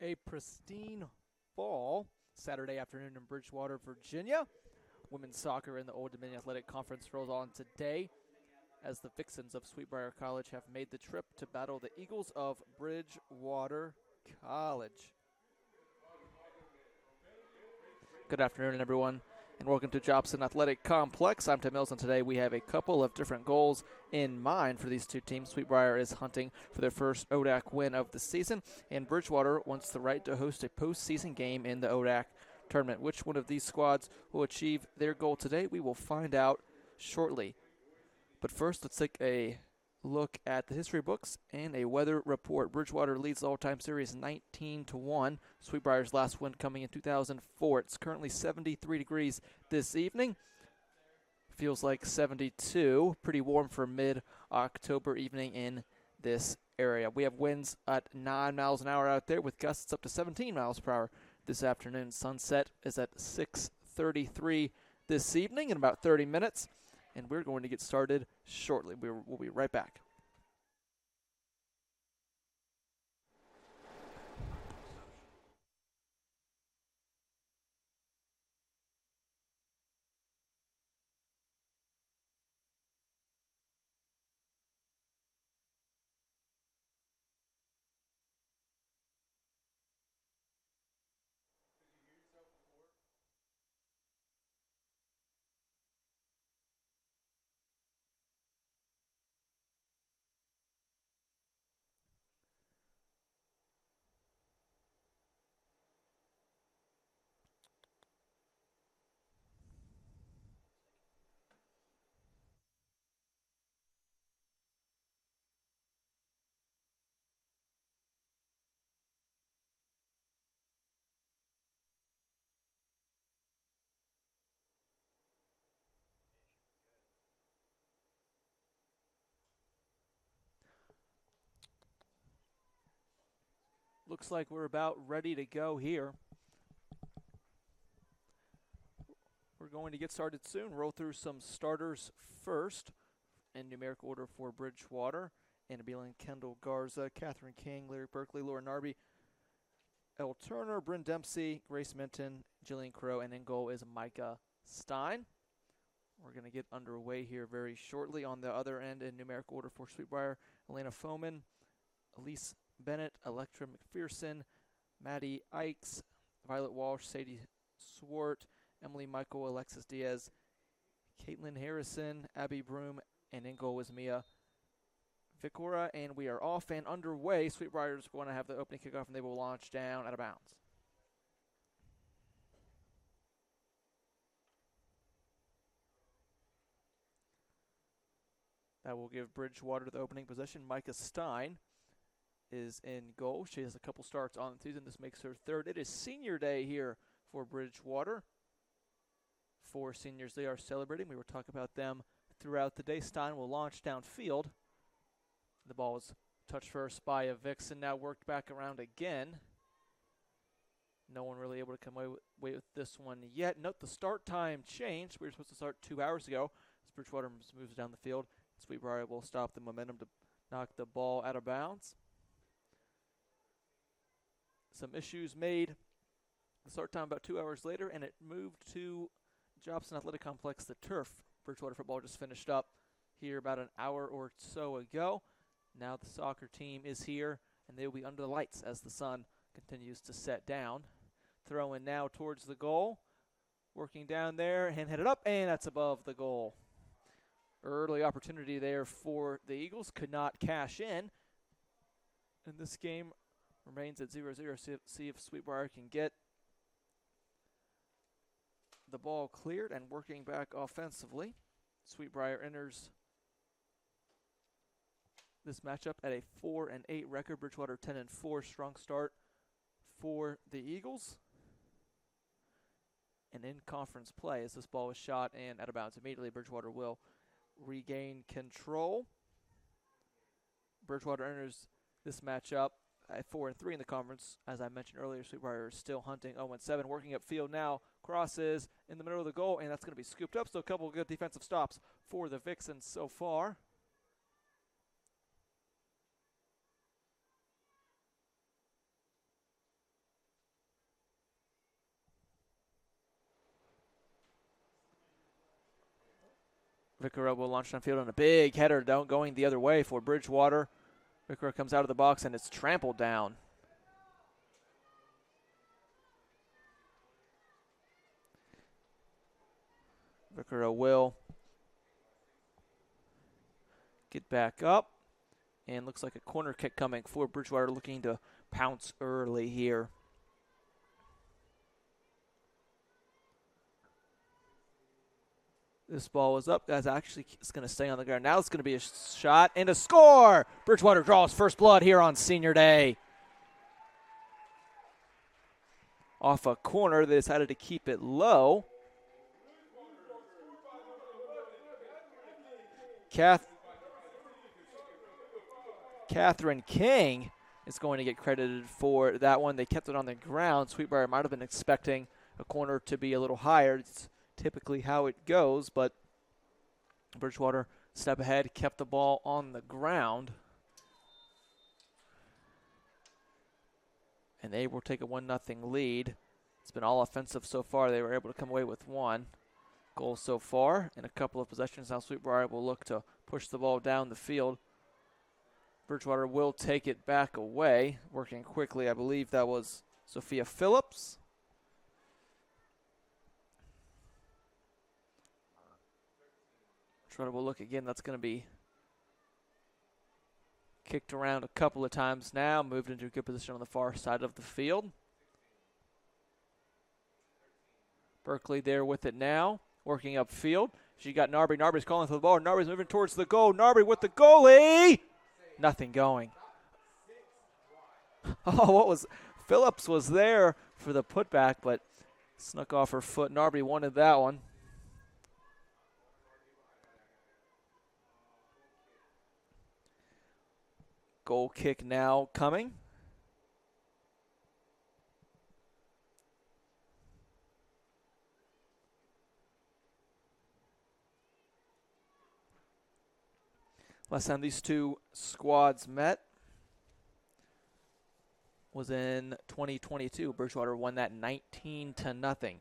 A pristine fall Saturday afternoon in Bridgewater, Virginia. Women's soccer in the Old Dominion Athletic Conference rolls on today as the Vixens of Sweet Briar College have made the trip to battle the Eagles of Bridgewater College. Good afternoon, everyone, and welcome to Jobson Athletic Complex. I'm Tim Mills, and today we have a couple of different goals in mind for these two teams. Sweet Briar is hunting for their first ODAC win of the season, and Bridgewater wants the right to host a postseason game in the ODAC tournament. Which one of these squads will achieve their goal today? We will find out shortly. But first, let's take a look at the history books and a weather report. Bridgewater leads the all-time series 19-1. Sweet Briar's last win coming in 2004. It's currently 73 degrees this evening. Feels like 72. Pretty warm for mid-October evening in this area. We have winds at 9 miles an hour out there with gusts up to 17 miles per hour this afternoon. Sunset is at 6:33 this evening in about 30 minutes. And we're going to get started shortly. We'll be right back. Looks like we're about ready to go here. We're going to get started soon. Roll through some starters first in numerical order for Bridgewater. Anna Beelan, Kendall Garza, Catherine King, Larry Berkeley, Laura Narby, Elle Turner, Bryn Dempsey, Grace Minton, Jillian Crow, and in goal is Micah Stein. We're going to get underway here very shortly. On the other end in numerical order for Sweet Briar, Elena Foman, Elise Bennett, Electra McPherson, Maddie Ikes, Violet Walsh, Sadie Swart, Emily Michael, Alexis Diaz, Caitlin Harrison, Abby Broom, and in goal is Mia Vicora. And we are off and underway. Sweet Briar is going to have the opening kickoff, and they will launch down out of bounds. That will give Bridgewater the opening position. Micah Stein is in goal. She has a couple starts on the season. This makes her third. It is senior day here for Bridgewater. 4 seniors they are celebrating. We will talk about them throughout the day. Stein will launch downfield. The ball is touched first by a Vixen, now worked back around again. No one really able to come away with this one yet. Note the start time changed. We were supposed to start 2 hours ago. As Bridgewater moves down the field, Sweet Briar will stop the momentum to knock the ball out of bounds. Some issues made the start time about 2 hours later, and it moved to Jobson Athletic Complex, the turf. Bridgewater football just finished up here about an hour or so ago. Now the soccer team is here, and they will be under the lights as the sun continues to set down. Throwing now towards the goal. Working down there and headed up, and that's above the goal. Early opportunity there for the Eagles. Could not cash in. And this game remains at 0-0. See if Sweet Briar can get the ball cleared and working back offensively. Sweet Briar enters this matchup at a 4-8 record. Bridgewater 10-4. Strong start for the Eagles. And in conference play as this ball is shot and out of bounds immediately, Bridgewater will regain control. Bridgewater enters this matchup at 4-3 in the conference. As I mentioned earlier, Sweet Briar is still hunting 0-7, working upfield now, crosses in the middle of the goal, and that's going to be scooped up. So a couple of good defensive stops for the Vixens so far. Vicaro will launch downfield on a big header going the other way for Bridgewater. Vicaro comes out of the box and it's trampled down. Vicaro will get back up. And looks like a corner kick coming for Bridgewater, looking to pounce early here. This ball was up. Guys, actually it's going to stay on the ground. Now it's going to be a shot and a score. Bridgewater draws first blood here on senior day. Off a corner, they decided to keep it low. Catherine King is going to get credited for that one. They kept it on the ground. Sweet Briar might have been expecting a corner to be a little higher. It's typically how it goes, but Bridgewater step ahead, kept the ball on the ground. And they will take a 1-0 lead. It's been all offensive so far. They were able to come away with one goal so far in a couple of possessions. Now Sweet Briar will look to push the ball down the field. Bridgewater will take it back away, working quickly. I believe that was Sophia Phillips. Bridgewater will look again. That's going to be kicked around a couple of times now. Moved into a good position on the far side of the field. Berkeley there with it now, working upfield. She got Narby. Narby's calling for the ball. Narby's moving towards the goal. Narby with the goalie. Nothing going. Oh, what was Phillips was there for the putback, but snuck off her foot. Narby wanted that one. Goal kick now coming. Last time these two squads met was in 2022. Bridgewater won that 19-0.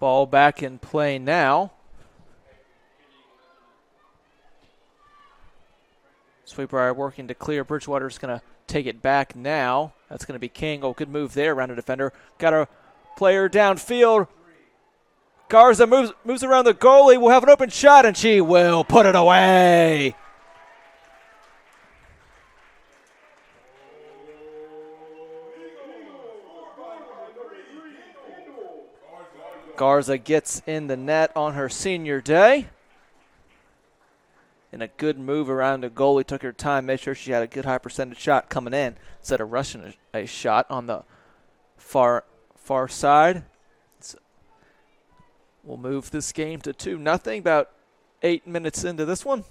Ball back in play now. Sweet Briar working to clear. Bridgewater's going to take it back now. That's going to be King. Oh, good move there around a defender. Got a player downfield. Garza moves around the goalie. Will have an open shot, and she will put it away. Garza gets in the net on her senior day. And a good move around the goalie. Took her time, made sure she had a good high percentage shot coming in instead of rushing a shot on the far side. So we'll move this game to 2-0, about 8 minutes into this one.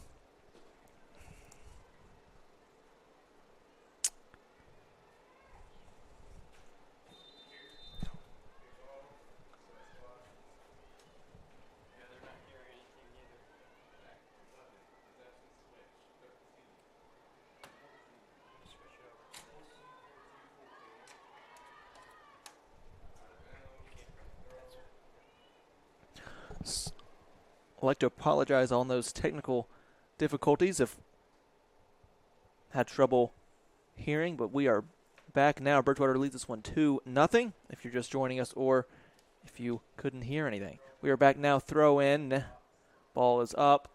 I'd like to apologize on those technical difficulties if had trouble hearing, but we are back now. Bridgewater leads this one 2-0 if you're just joining us or if you couldn't hear anything. We are back now. Throw in. Ball is up.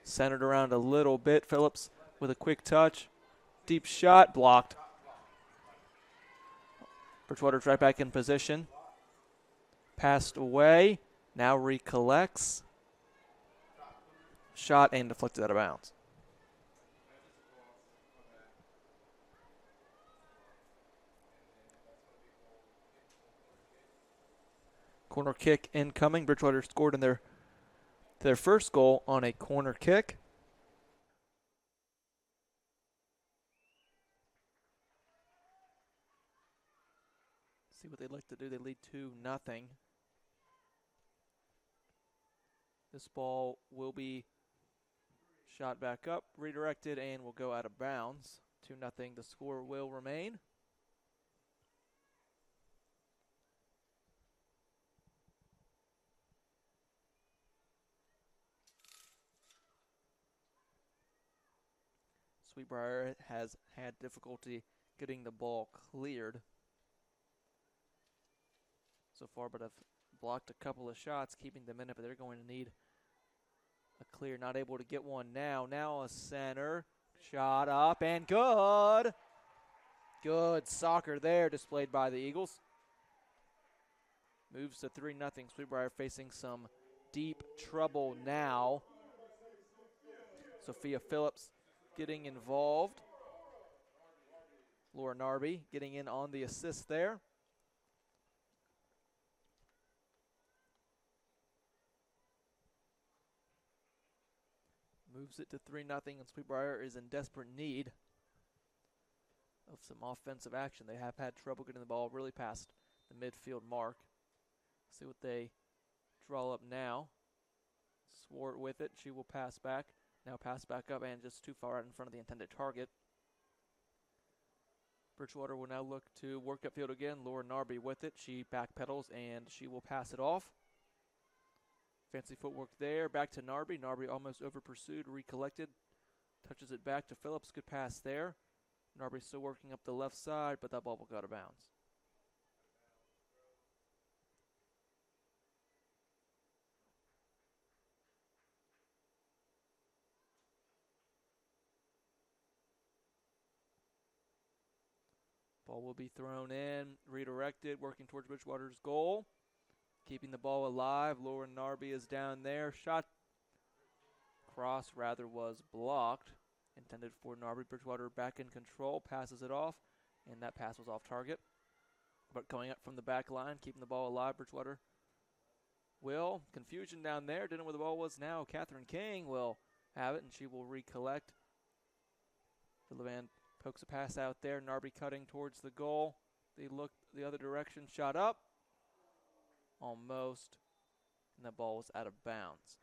Centered around a little bit. Phillips with a quick touch. Deep shot. Blocked. Bridgewater's right back in position. Passed away. Now recollects. Shot and deflected out of bounds. Corner kick incoming. Bridgewater scored in their first goal on a corner kick. See what they'd like to do. They lead 2-0. This ball will be shot back up, redirected, and will go out of bounds. 2-0. The score will remain. Sweet Briar has had difficulty getting the ball cleared so far, but have blocked a couple of shots, keeping them in it, but they're going to need a clear. Not able to get one now. Now a center. Shot up and good. Good soccer there displayed by the Eagles. Moves to 3-0. Sweet Briar facing some deep trouble now. Sophia Phillips getting involved. Laura Narby getting in on the assist there. Moves it to 3-0, and Sweet Briar is in desperate need of some offensive action. They have had trouble getting the ball really past the midfield mark. See what they draw up now. Swart with it. She will pass back. Now pass back up and just too far out in front of the intended target. Bridgewater will now look to work upfield again. Laura Narby with it. She backpedals and she will pass it off. Fancy footwork there. Back to Narby. Narby almost over pursued, recollected. Touches it back to Phillips. Good pass there. Narby still working up the left side, but that ball will go out of bounds. Ball will be thrown in, redirected, working towards Bridgewater's goal. Keeping the ball alive. Laura Narby is down there. Shot cross rather was blocked. Intended for Narby. Bridgewater back in control. Passes it off. And that pass was off target. But going up from the back line. Keeping the ball alive. Bridgewater will. Confusion down there. Didn't know where the ball was now. Catherine King will have it. And she will recollect. Levan pokes a pass out there. Narby cutting towards the goal. They look the other direction. Shot up. Almost, and that ball was out of bounds.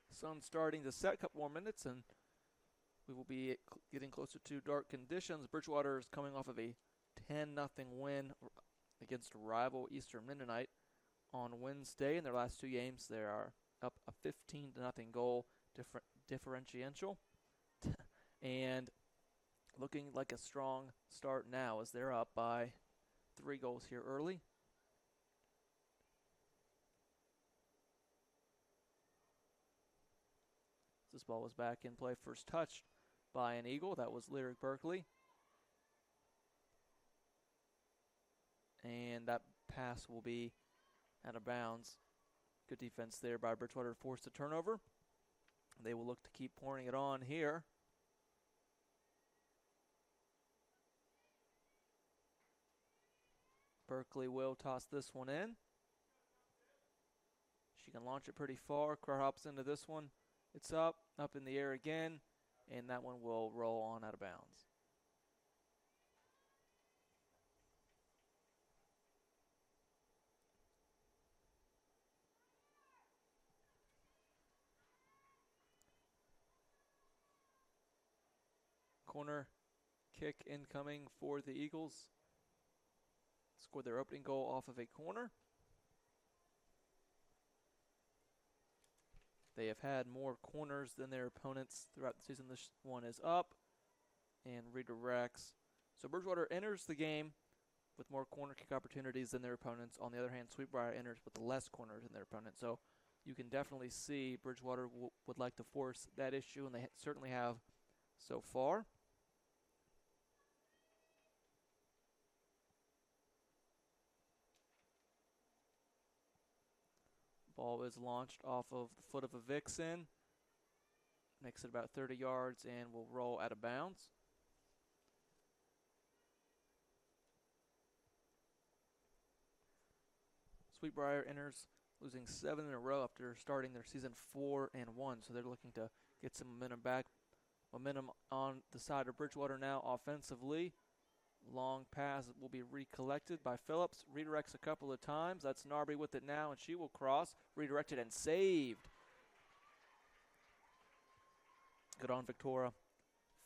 Sun starting to set, a couple more minutes, and we will be getting closer to dark conditions. Bridgewater is coming off of a 10-0 win against rival Eastern Mennonite on Wednesday. In their last 2 games, they are up a 15-0 goal differential. And looking like a strong start now as they're up by 3 goals here early. This ball was back in play, first touched by an Eagle. That was Lyric Berkeley. And that pass will be out of bounds. Good defense there by Bridgewater, forced a turnover. They will look to keep pouring it on here. Berkeley will toss this one in. She can launch it pretty far. Carr hops into this one. It's up in the air again, and that one will roll on out of bounds. Corner kick incoming for the Eagles. Scored their opening goal off of a corner. They have had more corners than their opponents throughout the season. This one is up and redirects. So Bridgewater enters the game with more corner kick opportunities than their opponents. On the other hand, Sweet Briar enters with less corners than their opponents. So you can definitely see Bridgewater would like to force that issue, and they certainly have so far. Ball is launched off of the foot of a Vixen. Makes it about 30 yards and will roll out of bounds. Sweet Briar enters losing 7 in a row after starting their season 4-1. So they're looking to get some momentum back. Momentum on the side of Bridgewater now offensively. Long pass will be recollected by Phillips. Redirects a couple of times. That's Narby with it now, and she will cross. Redirected and saved. Good on Victoria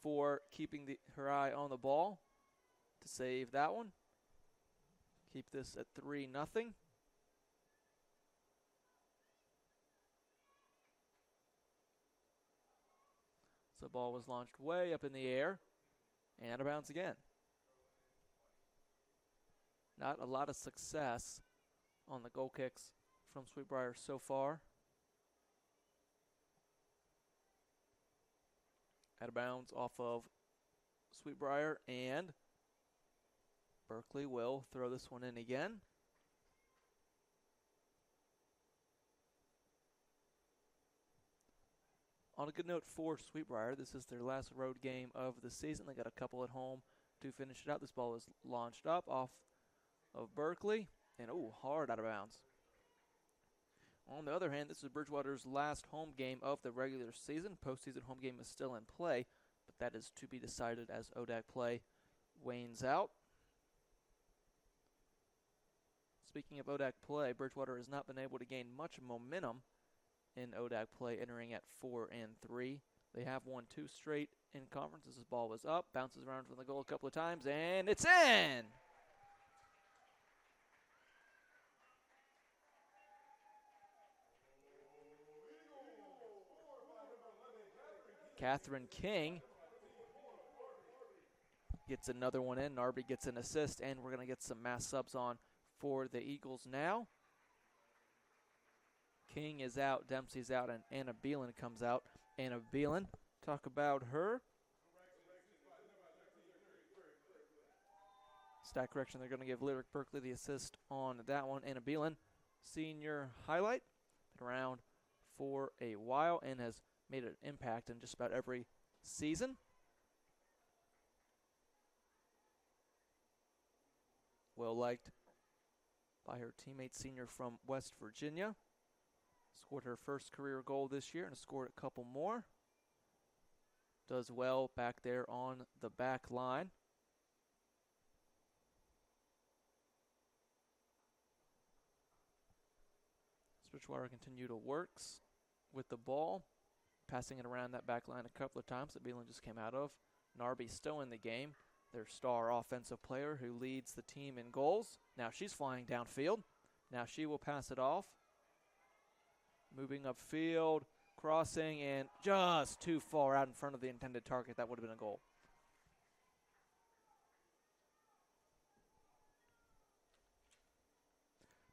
for keeping her eye on the ball to save that one. Keep this at 3-0. So the ball was launched way up in the air and out of bounds again. Not a lot of success on the goal kicks from Sweet Briar so far. Out of bounds off of Sweet Briar, and Berkeley will throw this one in again. On a good note for Sweet Briar, this is their last road game of the season. They got a couple at home to finish it out. This ball is launched up off of Berkeley, and hard out of bounds. On the other hand, this is Bridgewater's last home game of the regular season. Postseason home game is still in play, but that is to be decided as ODAC play wanes out. Speaking of ODAC play, Bridgewater has not been able to gain much momentum in ODAC play, entering at 4-3. They have won 2 straight in conference. This ball was up, bounces around from the goal a couple of times, and it's in! Catherine King gets another one in. Narby gets an assist, and we're going to get some mass subs on for the Eagles now. King is out, Dempsey's out, and Anna Beelan comes out. Anna Beelan, talk about her. Stat correction, they're going to give Lyric Berkeley the assist on that one. Anna Beelan, senior highlight, been around for a while and has made an impact in just about every season. Well liked by her teammate, senior from West Virginia. Scored her first career goal this year and scored a couple more. Does well back there on the back line. Bridgewater continue to works with the ball. Passing it around that back line a couple of times that Beelan just came out of. Narby still in the game, their star offensive player who leads the team in goals. Now she's flying downfield. Now she will pass it off. Moving upfield, crossing, and just too far out in front of the intended target. That would have been a goal.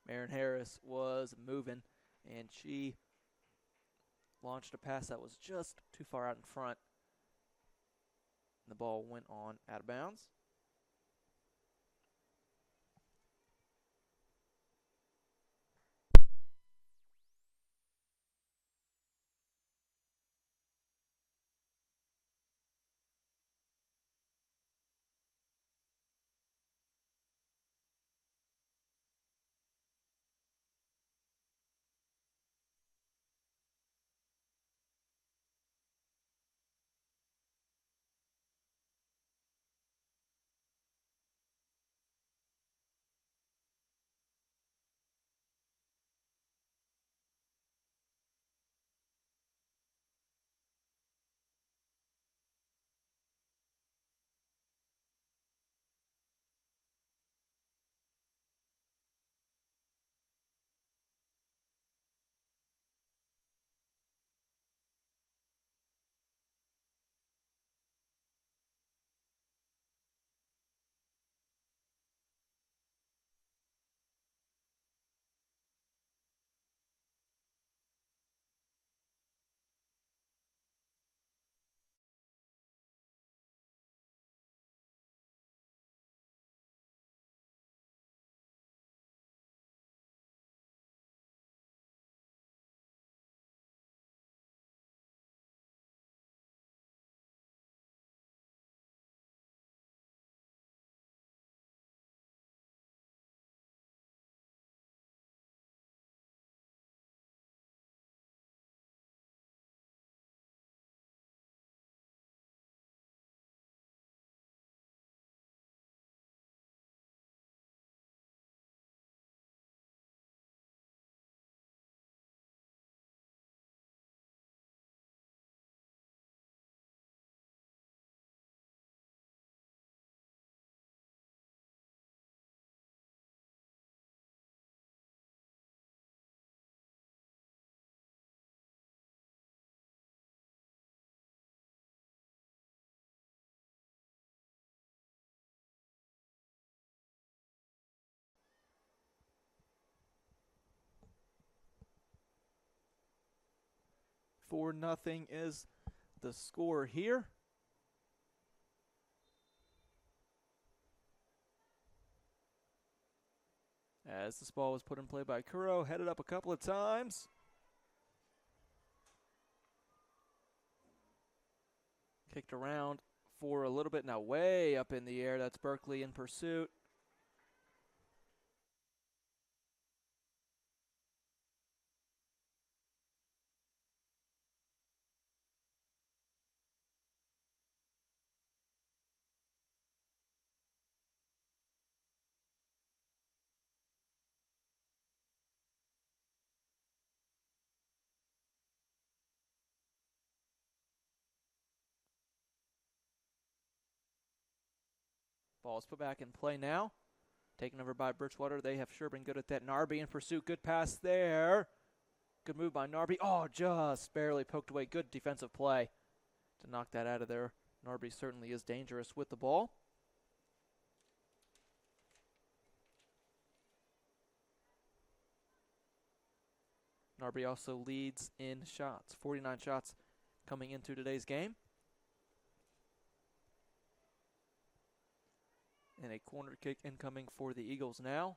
Marin Harris was moving, and she launched a pass that was just too far out in front. And the ball went on out of bounds. Four nothing is the score here. As this ball was put in play by Kuro, headed up a couple of times. Kicked around for a little bit, now way up in the air. That's Berkeley in pursuit. Ball is put back in play now. Taken over by Bridgewater. They have sure been good at that. Narby in pursuit. Good pass there. Good move by Narby. Oh, just barely poked away. Good defensive play to knock that out of there. Narby certainly is dangerous with the ball. Narby also leads in shots. 49 shots coming into today's game. And a corner kick incoming for the Eagles now.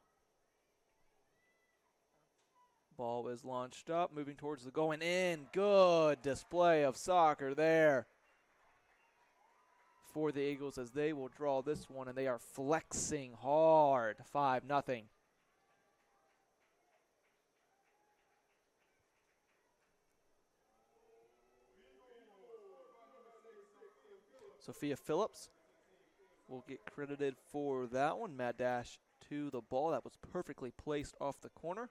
Ball is launched up, moving towards the goal and in. Good display of soccer there for the Eagles as they will draw this one, and they are flexing hard. 5-0. Sophia Phillips will get credited for that one. Mad dash to the ball. That was perfectly placed off the corner.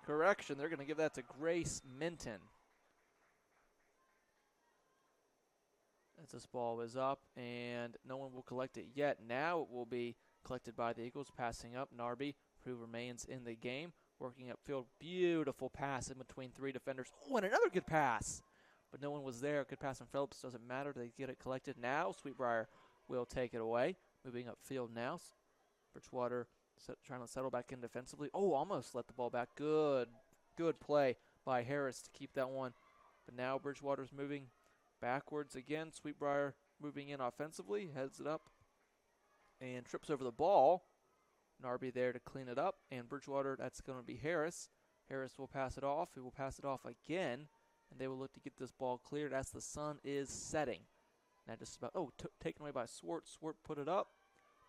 Correction, they're going to give that to Grace Minton. As this ball is up, and no one will collect it yet. Now it will be collected by the Eagles, passing up. Narby, who remains in the game, working upfield. Beautiful pass in between three defenders. Oh, and another good pass. But no one was there. Good pass from Phillips. Doesn't matter. They get it collected. Now Sweet Briar will take it away. Moving upfield now. Bridgewater trying to settle back in defensively. Oh, almost let the ball back. Good play by Harris to keep that one. But now Bridgewater's moving backwards again. Sweet Briar moving in offensively. Heads it up and trips over the ball. Narby there to clean it up. And Bridgewater, that's going to be Harris. Harris will pass it off. He will pass it off again. And they will look to get this ball cleared as the sun is setting. Now just about, taken away by Swart. Swart put it up.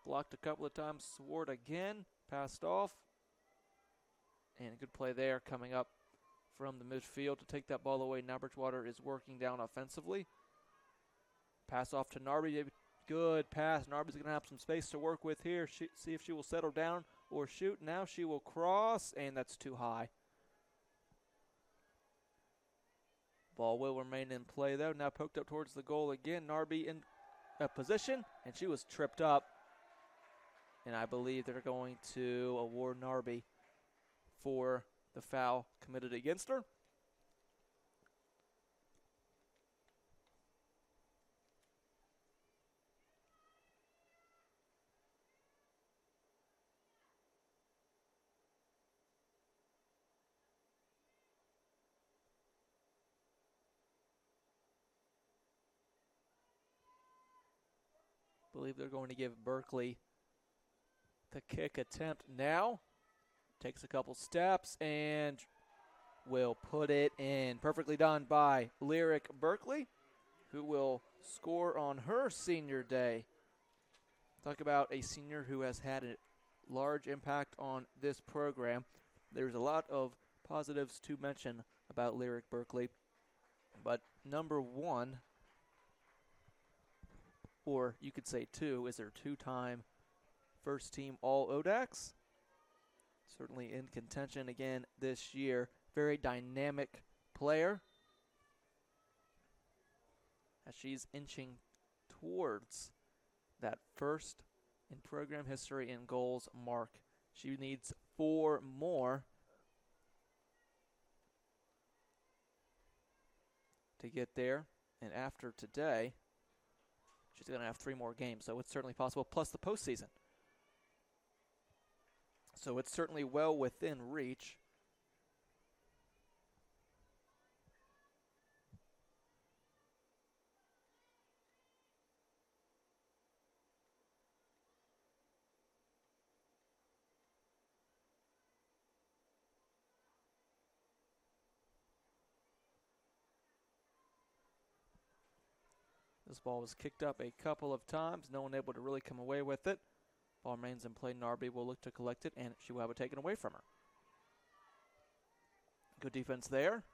Blocked a couple of times. Swart again. Passed off. And a good play there coming up from the midfield to take that ball away. Now Bridgewater is working down offensively. Pass off to Narby. Good pass. Narby's going to have some space to work with here. See if she will settle down or shoot. Now she will cross, and that's too high. Ball will remain in play, though. Now poked up towards the goal again. Narby in a position, and she was tripped up. And I believe they're going to award Narby for the foul committed against her. I believe they're going to give Berkeley the kick attempt now. Takes a couple steps and will put it in. Perfectly done by Lyric Berkeley, who will score on her senior day. Talk about a senior who has had a large impact on this program. There's a lot of positives to mention about Lyric Berkeley, but number one, or you could say two, is her two-time first-team All-ODAX. Certainly in contention again this year. Very dynamic player as she's inching towards that first in program history in goals mark. She needs 4 more to get there. And after today, she's going to have 3 more games, so it's certainly possible, plus the postseason. So it's certainly well within reach. This ball was kicked up a couple of times. No one able to really come away with it. Ball remains in play. Narby will look to collect it, and she will have it taken away from her. Good defense there.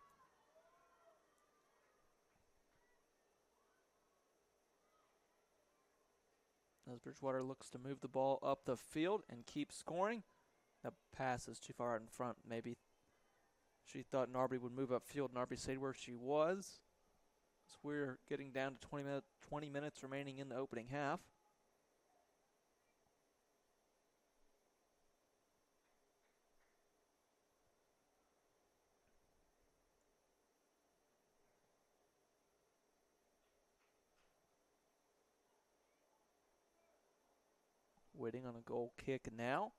As Bridgewater looks to move the ball up the field and keep scoring. That pass is too far out in front. Maybe she thought Narby would move upfield. Narby stayed where she was. So we're getting down to 20 minutes remaining in the opening half. Waiting on a goal kick now.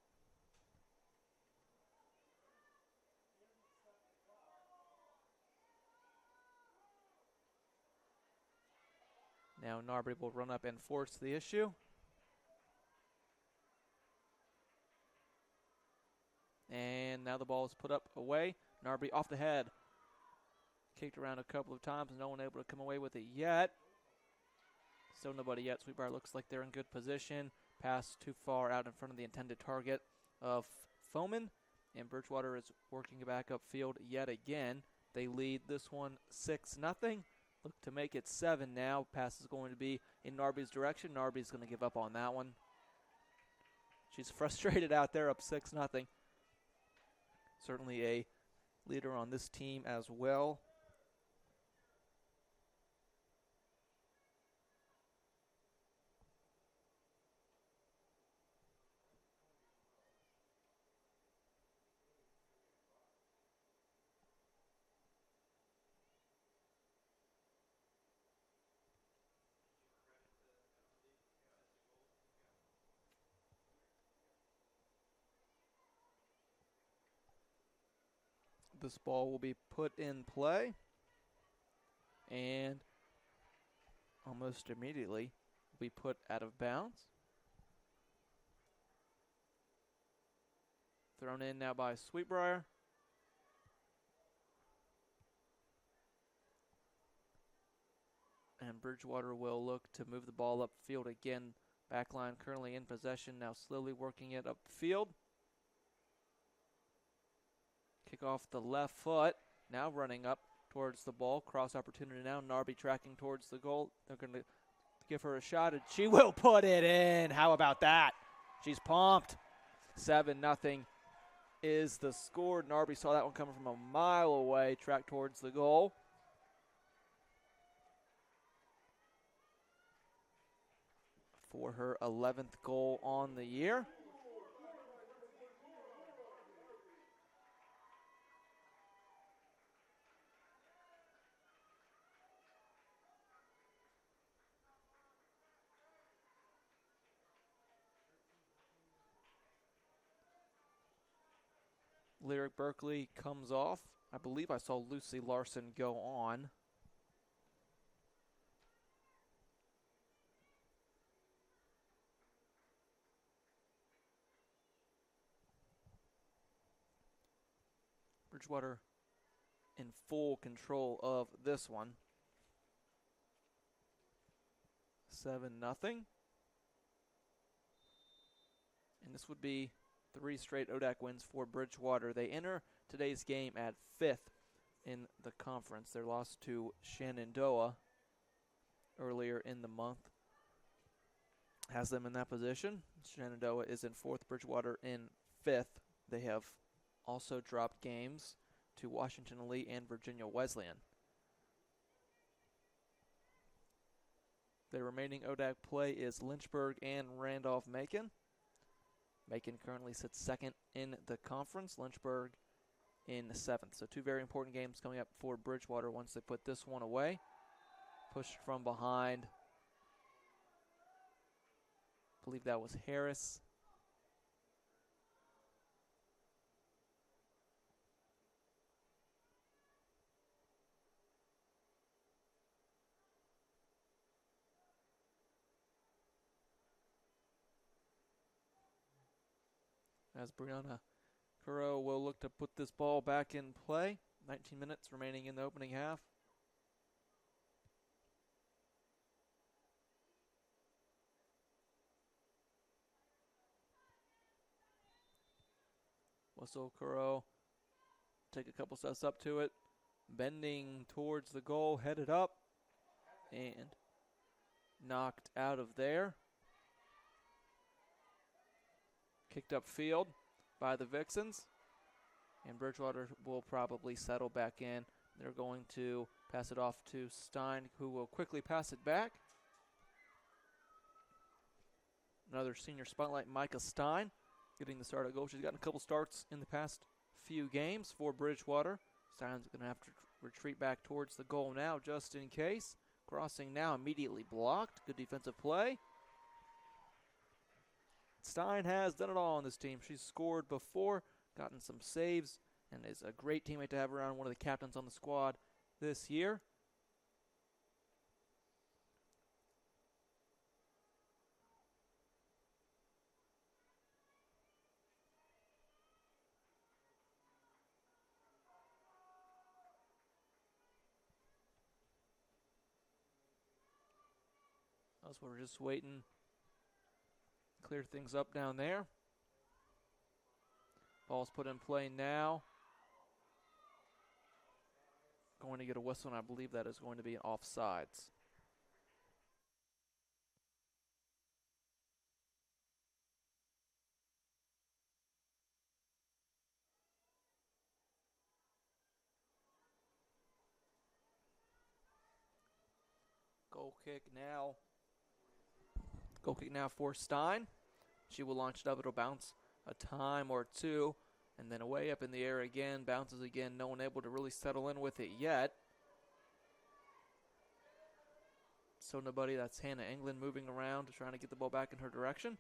Now Narby will run up and force the issue. And now the ball is put up away. Narby off the head. Kicked around a couple of times. No one able to come away with it yet. Still nobody yet. Sweet Briar looks like they're in good position. Pass too far out in front of the intended target of Foman. And Bridgewater is working back upfield yet again. They lead this one 6-0. Look to make it 7 now. Pass is going to be in Narby's direction. Narby's going to give up on that one. She's frustrated out there, up 6-0. Certainly a leader on this team as well. This ball will be put in play, and almost immediately will be put out of bounds. Thrown in now by Sweet Briar. And Bridgewater will look to move the ball upfield again. Backline currently in possession, now slowly working it upfield. Kick off the left foot, now running up towards the ball. Cross opportunity now. Narby tracking towards the goal. They're going to give her a shot, and she will put it in. How about that? She's pumped. 7-0 is the score. Narby saw that one coming from a mile away. Tracked towards the goal. For her 11th goal on the year. Lyric Berkeley comes off. I believe I saw Lucy Larson go on. Bridgewater in full control of this one. 7-0. And this would be 3 straight ODAC wins for Bridgewater. They enter today's game at 5th in the conference. Their loss to Shenandoah earlier in the month has them in that position. Shenandoah is in 4th, Bridgewater in 5th. They have also dropped games to Washington Lee and Virginia Wesleyan. Their remaining ODAC play is Lynchburg and Randolph-Macon. Macon currently sits 2nd in the conference, Lynchburg in 7th. So 2 very important games coming up for Bridgewater once they put this one away. Pushed from behind. I believe that was Harris. As Brianna Curro will look to put this ball back in play. 19 minutes remaining in the opening half. Whistle, Curro take a couple steps up to it. Bending towards the goal, headed up, and knocked out of there. Kicked up field by the Vixens. And Bridgewater will probably settle back in. They're going to pass it off to Stein, who will quickly pass it back. Another senior spotlight, Micah Stein, getting the start at goal. She's gotten a couple starts in the past few games for Bridgewater. Stein's going to have to retreat back towards the goal now, just in case. Crossing now, immediately blocked. Good defensive play. Stein has done it all on this team. She's scored before, gotten some saves, and is a great teammate to have around, one of the captains on the squad this year. As we're just waiting, clear things up down there. Ball's put in play now. Going to get a whistle, and I believe that is going to be offsides. Goal kick now for Stein. She will launch it up. It'll bounce a time or two, and then away up in the air again. Bounces again. No one able to really settle in with it yet. So nobody. That's Hannah England moving around, trying to get the ball back in her direction.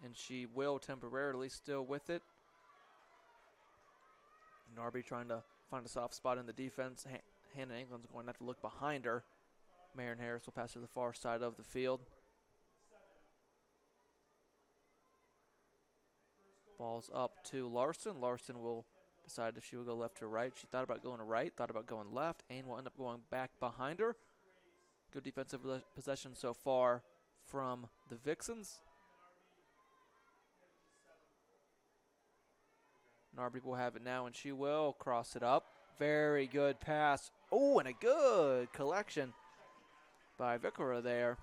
And she will temporarily still with it. Narby trying to find a soft spot in the defense. Hannah England's going to have to look behind her. Marion Harris will pass to the far side of the field. Ball's up to Larson. Larson will decide if she will go left or right. She thought about going to right, thought about going left, and will end up going back behind her. Good defensive possession so far from the Vixens. Narby will have it now, and she will cross it up. Very good pass. Oh, and a good collection by Vikora there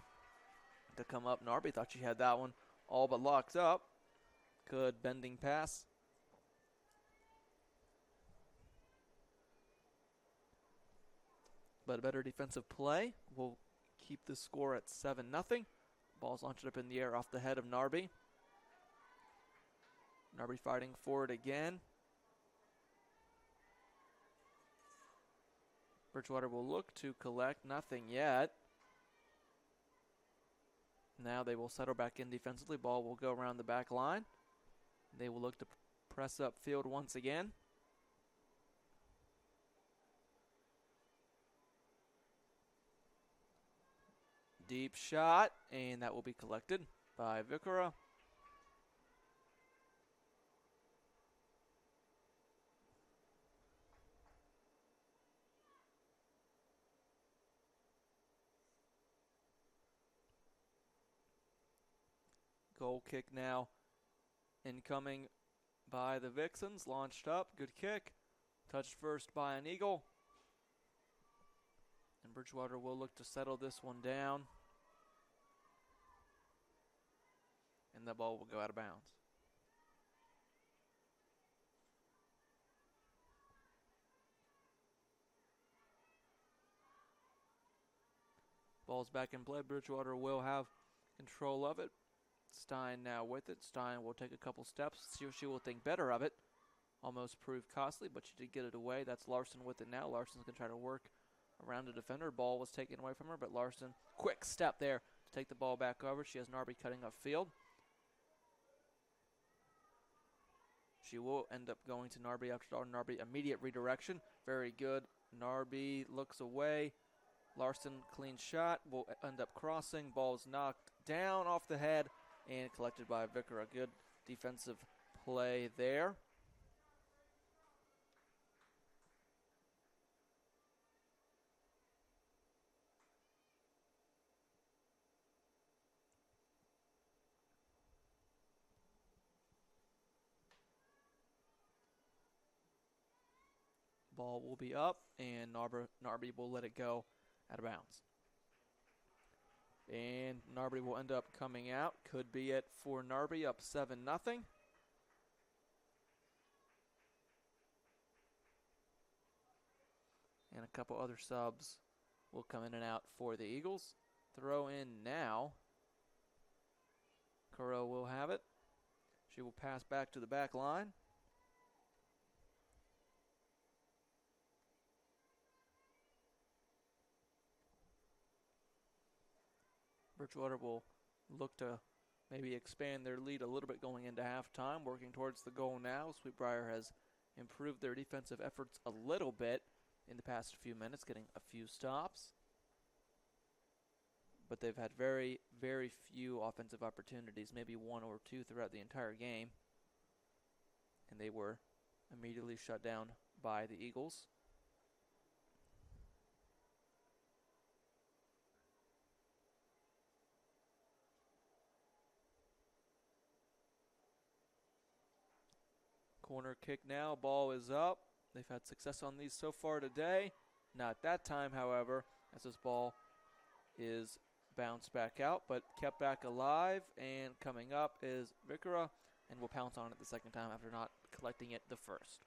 to come up. Narby thought she had that one all but locked up. Good bending pass. But a better defensive play will keep the score at 7-0. Ball's launched up in the air off the head of Narby. Narby fighting for it again. Bridgewater will look to collect. Nothing yet. Now they will settle back in defensively. Ball will go around the back line. They will look to press up field once again. Deep shot, and that will be collected by Vikora. Goal kick now incoming by the Vixens. Launched up. Good kick. Touched first by an Eagle. And Bridgewater will look to settle this one down. And the ball will go out of bounds. Ball's back in play. Bridgewater will have control of it. Stein now with it. Stein will take a couple steps. She will think better of it. Almost proved costly, but she did get it away. That's Larson with it now. Larson's going to try to work around the defender. Ball was taken away from her, but Larson, quick step there to take the ball back over. She has Narby cutting up field. She will end up going to Narby after all. Narby, immediate redirection. Very good. Narby looks away. Larson, clean shot. Will end up crossing. Ball is knocked down off the head and collected by Vikora. Good defensive play there. Ball will be up, and Narby will let it go out of bounds. And Narby will end up coming out. Could be it for Narby, up 7-0. And a couple other subs will come in and out for the Eagles. Throw in now. Coro will have it. She will pass back to the back line. Bridgewater will look to maybe expand their lead a little bit going into halftime, working towards the goal now. Sweet Briar has improved their defensive efforts a little bit in the past few minutes, getting a few stops. But they've had very, very few offensive opportunities, maybe one or two throughout the entire game. And they were immediately shut down by the Eagles. Corner kick now. Ball is up. They've had success on these so far today. Not that time, however, as this ball is bounced back out, but kept back alive. And coming up is Vikora, and will pounce on it the second time after not collecting it the first.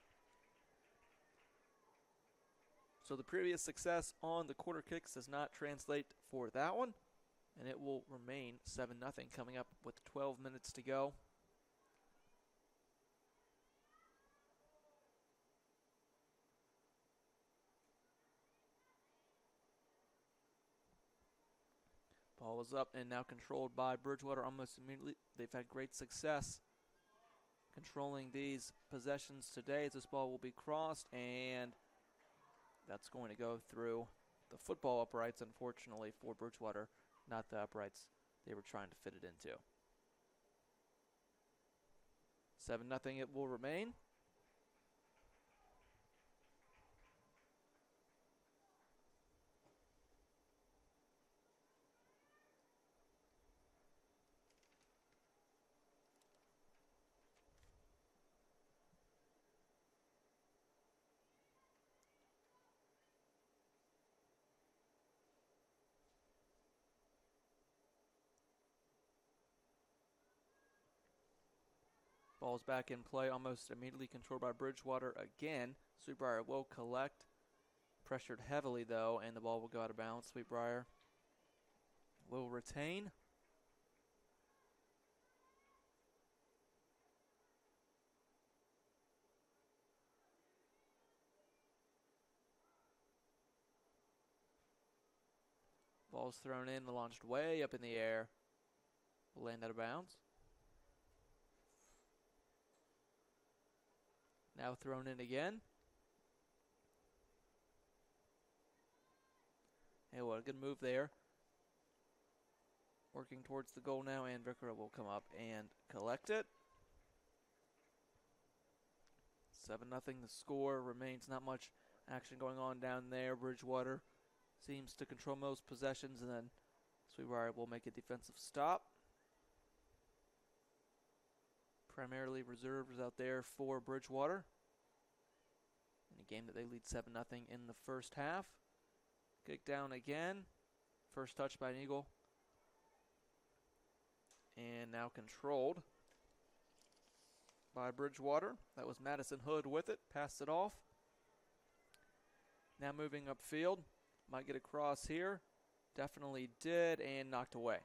So the previous success on the quarter kicks does not translate for that one, and it will remain 7-0 coming up with 12 minutes to go. Ball is up and now controlled by Bridgewater almost immediately. They've had great success controlling these possessions today as this ball will be crossed, and that's going to go through the football uprights, unfortunately, for Bridgewater, not the uprights they were trying to fit it into. 7-0 it will remain. Ball's back in play, almost immediately controlled by Bridgewater again. Sweet Briar will collect. Pressured heavily, though, and the ball will go out of bounds. Sweet Briar will retain. Ball's thrown in, launched way up in the air. Will land out of bounds. Now thrown in again. Hey, what a good move there. Working towards the goal now, and Vickera will come up and collect it. 7-0 the score. Remains not much action going on down there. Bridgewater seems to control most possessions, and then Sweet Briar will make a defensive stop. Primarily reserves out there for Bridgewater in a game that they lead 7-0 in the first half. Kick down again. First touch by an Eagle. And now controlled by Bridgewater. That was Madison Hood with it. Passed it off. Now moving upfield. Might get a cross here. Definitely did, and knocked away.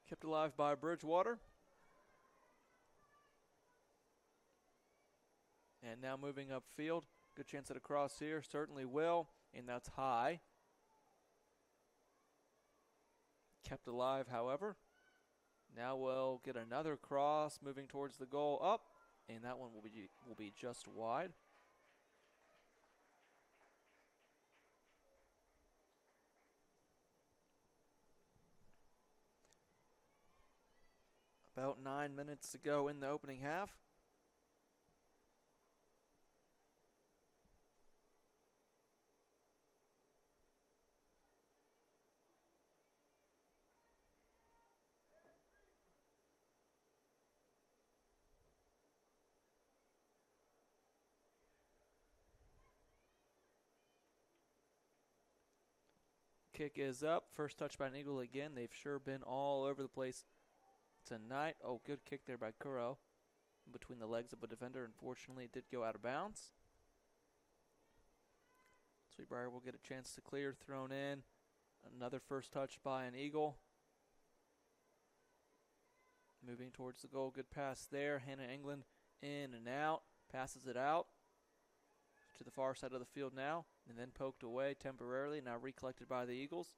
Kept alive by Bridgewater. And now moving upfield. Good chance at a cross here. Certainly will. And that's high. Kept alive, however. Now we'll get another cross. Moving towards the goal. Up. And that one will be just wide. About 9 minutes to go in the opening half. Kick is up. First touch by an Eagle again. They've sure been all over the place tonight. Oh, good kick there by Kuro. Between the legs of a defender. Unfortunately, it did go out of bounds. Sweet Briar will get a chance to clear. Thrown in. Another first touch by an Eagle. Moving towards the goal. Good pass there. Hannah England in and out. Passes it out to the far side of the field now, and then poked away temporarily. Now recollected by the Eagles.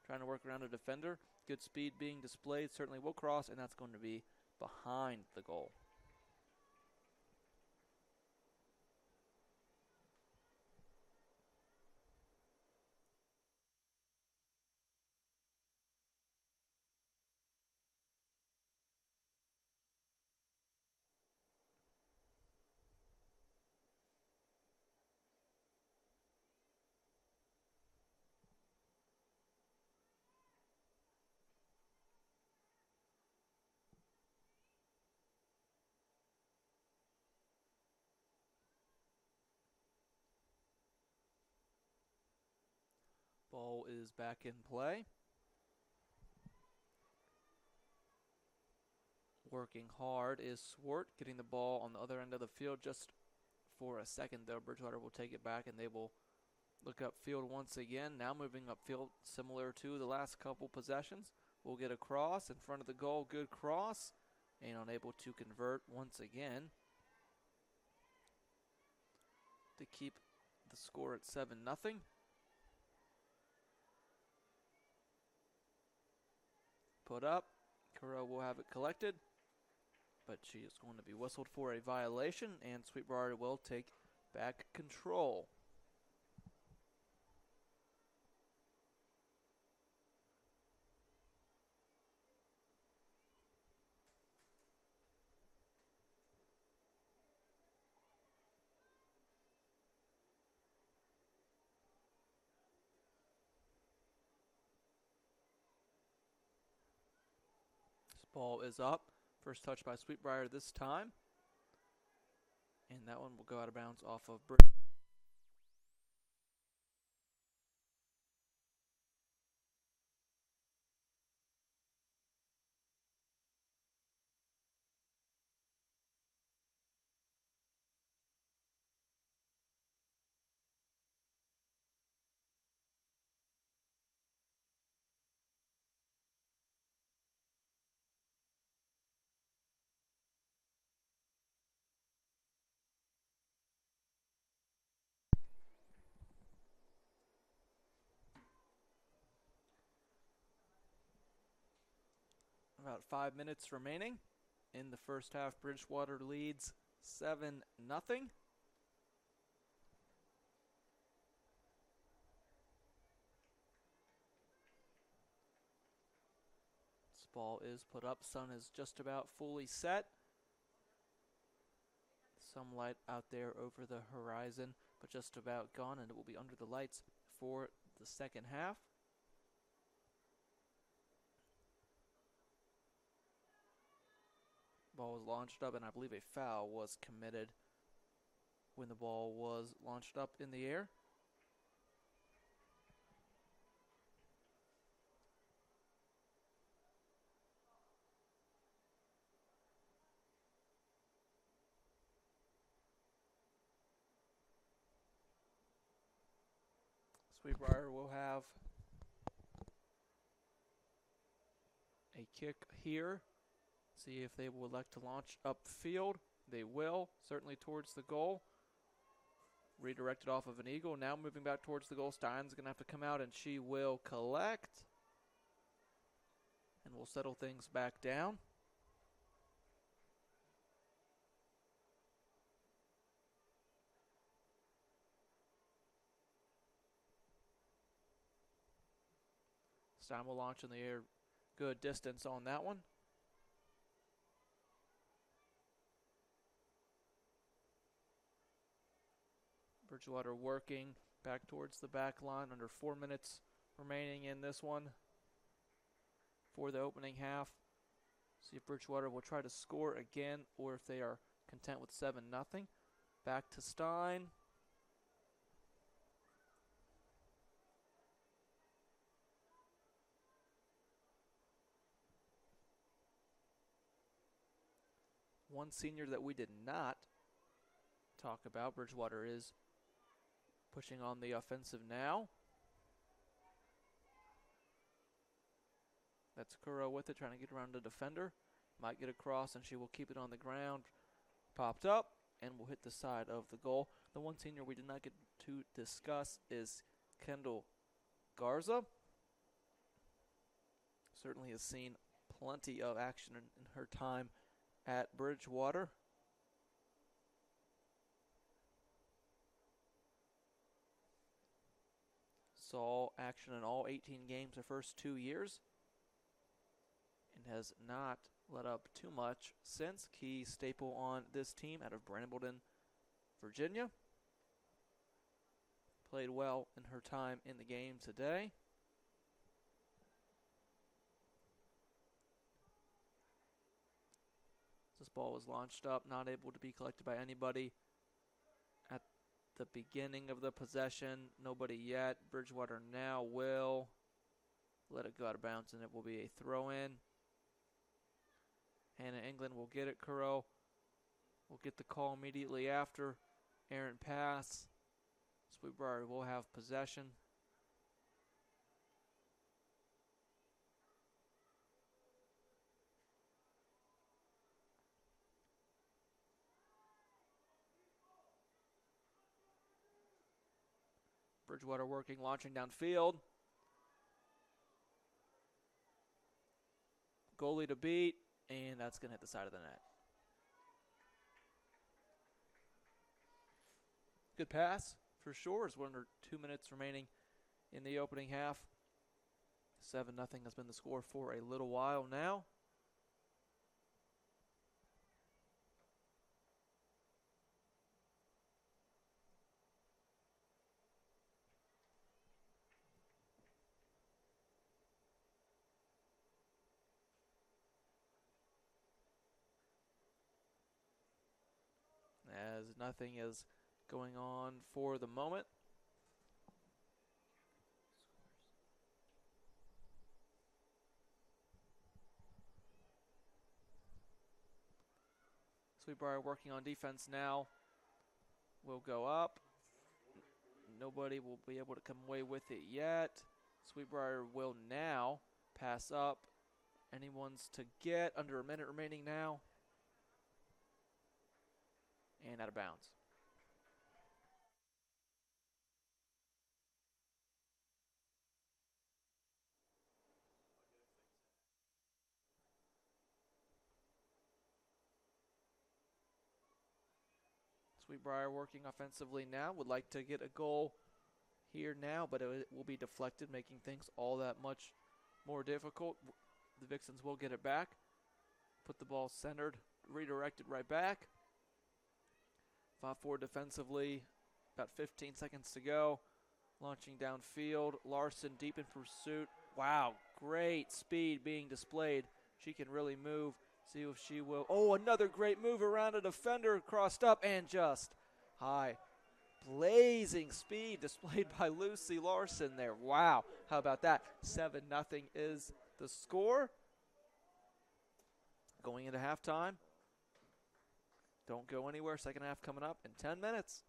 Trying to work around a defender. Good speed being displayed. Certainly will cross, and that's going to be behind the goal. Ball is back in play. Working hard is Swart, getting the ball on the other end of the field, just for a second, though. Bridgewater will take it back, and they will look upfield once again. Now moving upfield, similar to the last couple possessions. We'll get a cross in front of the goal. Good cross, and unable to convert once again to keep the score at 7-0. Put up. Kuro will have it collected, but she is going to be whistled for a violation, and Sweet Briar will take back control. This ball is up. First touch by Sweet Briar this time. And that one will go out of bounds off of Bridge. About 5 minutes remaining in the first half. Bridgewater leads 7-0. This ball is put up. Sun is just about fully set. Some light out there over the horizon, but just about gone, and it will be under the lights for the second half. Ball was launched up, and I believe a foul was committed when the ball was launched up in the air. Sweet Briar will have a kick here. See if they will elect to launch upfield. They will, certainly towards the goal. Redirected off of an eagle. Now moving back towards the goal. Stein's going to have to come out, and she will collect. And we'll settle things back down. Stein will launch in the air. Good distance on that one. Bridgewater working back towards the back line. Under 4 minutes remaining in this one for the opening half. See if Bridgewater will try to score again or if they are content with 7-0. Back to Stein. One senior that we did not talk about. Bridgewater is pushing on the offensive now. That's Kuro with it, trying to get around the defender. Might get across, and she will keep it on the ground. Popped up, and will hit the side of the goal. The one senior we did not get to discuss is Kendall Garza. Certainly has seen plenty of action in her time at Bridgewater. Saw action in all 18 games the first 2 years and has not let up too much since. Key staple on this team out of Brambleton, Virginia. Played well in her time in the game today. This ball was launched up, not able to be collected by anybody at the beginning of the possession. Nobody yet. Bridgewater now will let it go out of bounds, and it will be a throw-in. Hannah England will get it. Kuro will get the call immediately after. Errant pass. Sweet Briar will have possession. Bridgewater working, launching downfield. Goalie to beat, and that's going to hit the side of the net. Good pass for sure. It's 1 or 2 minutes remaining in the opening half. 7-0 has been the score for a little while now. As nothing is going on for the moment. Sweet Briar working on defense now. Will go up. Nobody will be able to come away with it yet. Sweet Briar will now pass up. Anyone's to get. Under a minute remaining now. And out of bounds. Sweet Briar working offensively now. Would like to get a goal here now, but it will be deflected, making things all that much more difficult. The Vixens will get it back. Put the ball centered, redirected right back. 5-4 defensively. About 15 seconds to go. Launching downfield. Larson deep in pursuit. Wow, great speed being displayed. She can really move. See if she will. Oh, another great move around a defender. Crossed up and just high. Blazing speed displayed by Lucy Larson there. Wow, how about that? 7-0 is the score. Going into halftime. Don't go anywhere. Second half coming up in 10 minutes.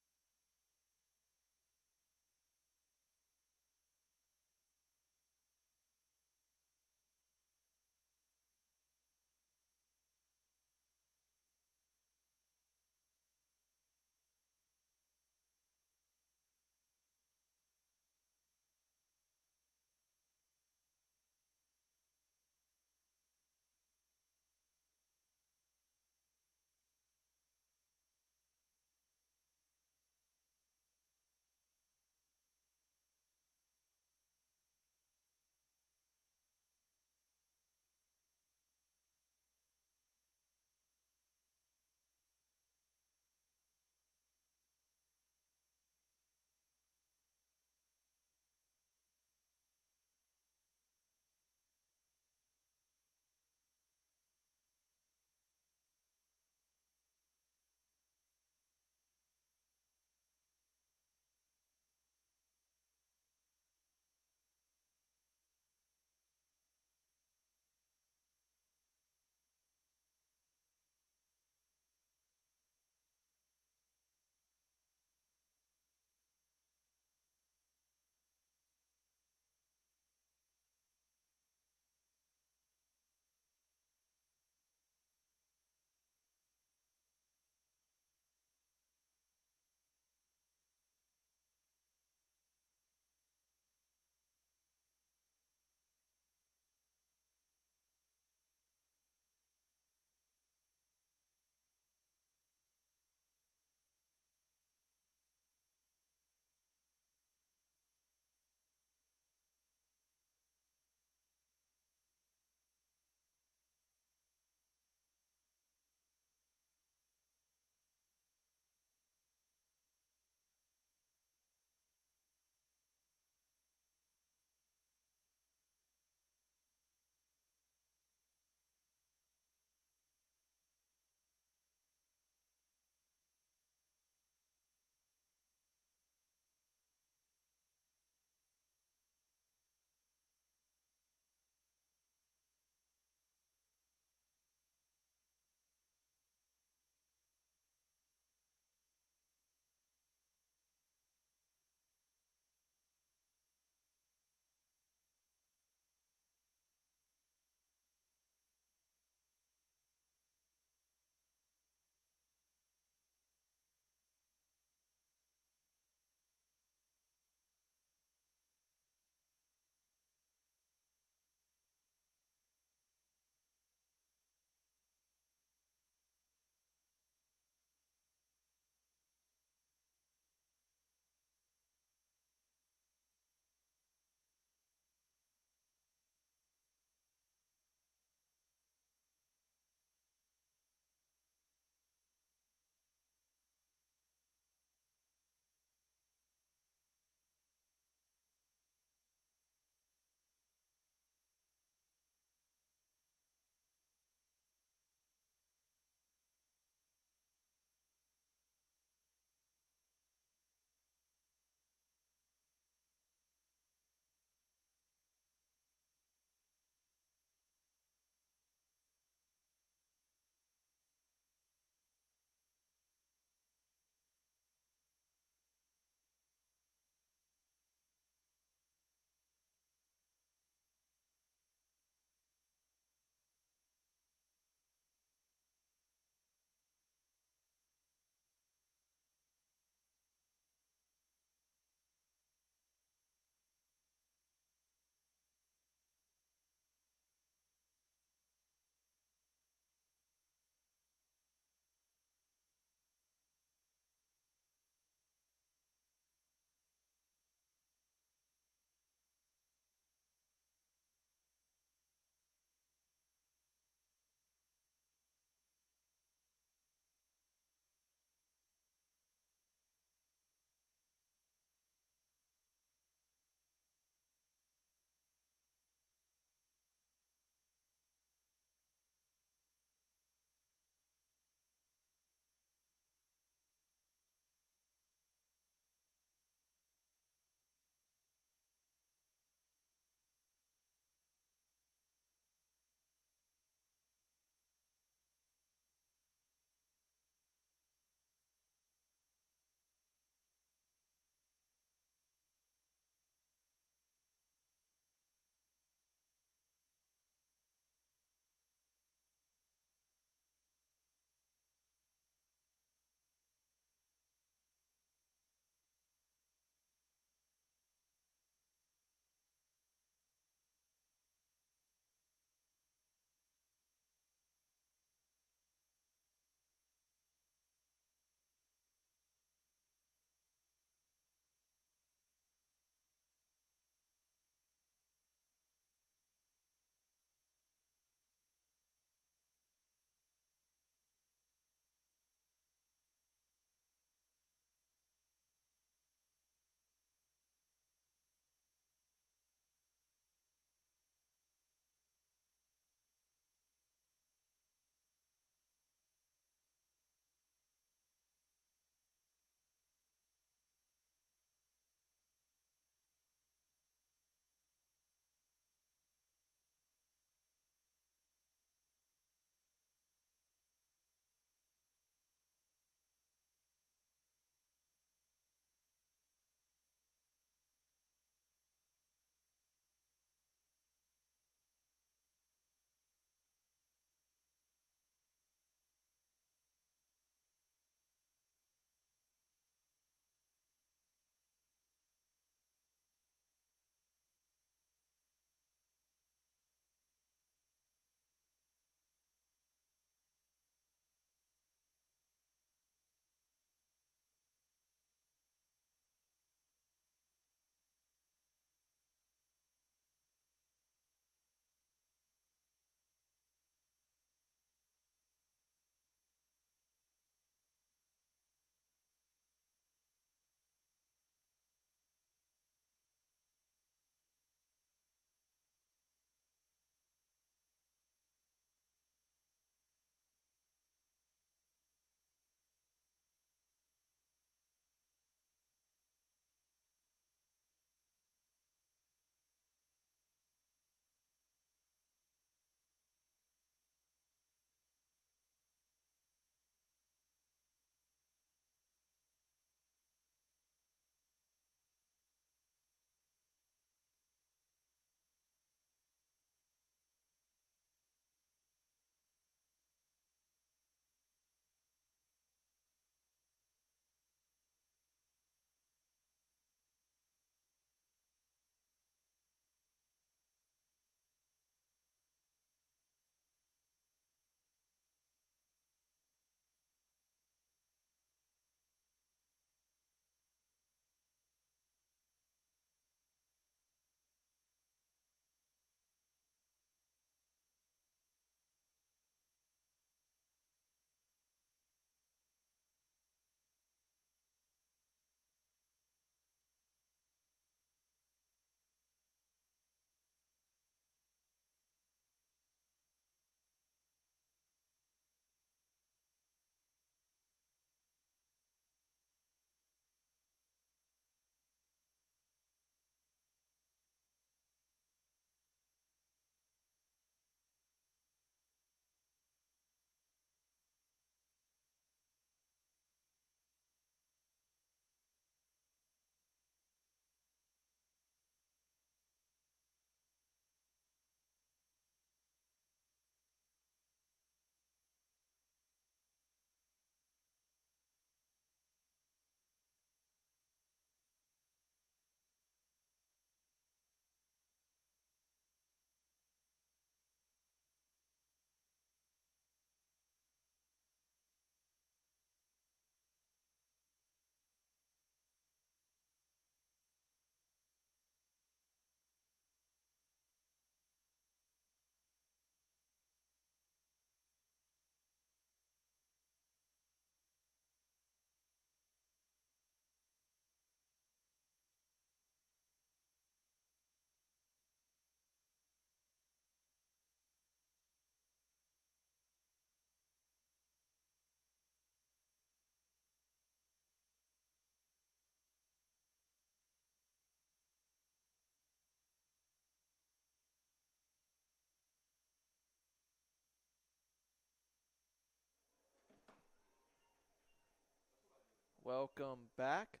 Welcome back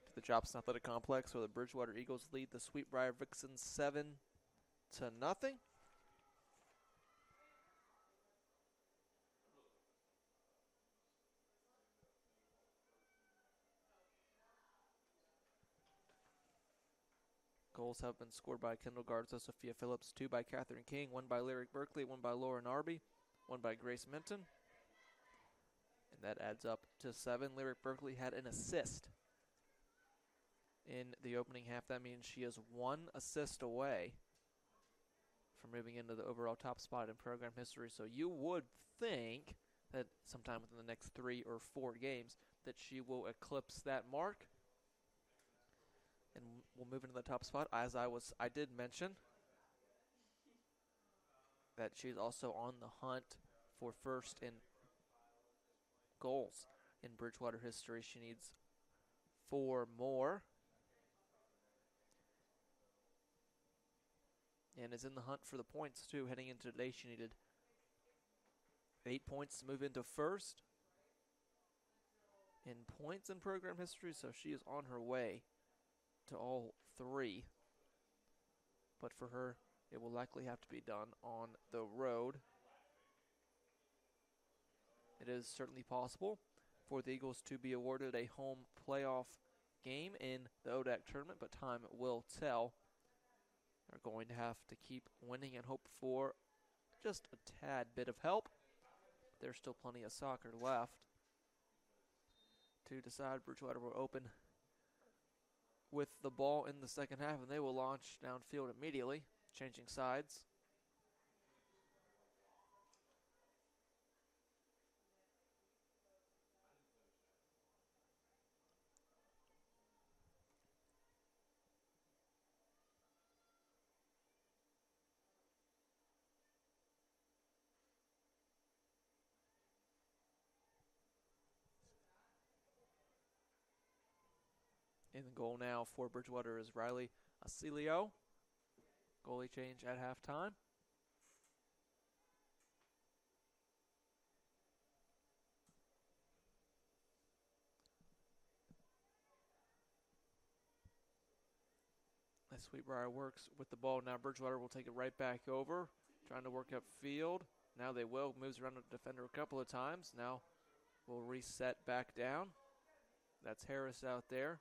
to the Jobson Athletic Complex, where the Bridgewater Eagles lead the Sweet Briar Vixens 7-0. Goals have been scored by Kendall Garza, Sophia Phillips, 2 by Catherine King, 1 by Lyric Berkeley, 1 by Lauren Arby, 1 by Grace Minton. And that adds up to 7. Lyric Berkeley had an assist in the opening half. That means she is 1 assist away from moving into the overall top spot in program history. So you would think that sometime within the next 3 or 4 games that she will eclipse that mark and will move into the top spot. As I did mention that she's also on the hunt for first in goals in Bridgewater history. She needs 4 more and is in the hunt for the points too. Heading into today, she needed 8 points to move into first in points in program history, so she is on her way to all 3. But for her, it will likely have to be done on the road. It is certainly possible for the Eagles to be awarded a home playoff game in the ODAC tournament, but time will tell. They're going to have to keep winning and hope for just a tad bit of help. There's still plenty of soccer left to decide. Bridgewater will open with the ball in the second half, and they will launch downfield immediately, changing sides. In the goal now for Bridgewater is Riley Asilio. Goalie change at halftime. As Sweet Briar works with the ball now, Bridgewater will take it right back over, trying to work up field. Now they will. Moves around the defender a couple of times. Now will reset back down. That's Harris out there.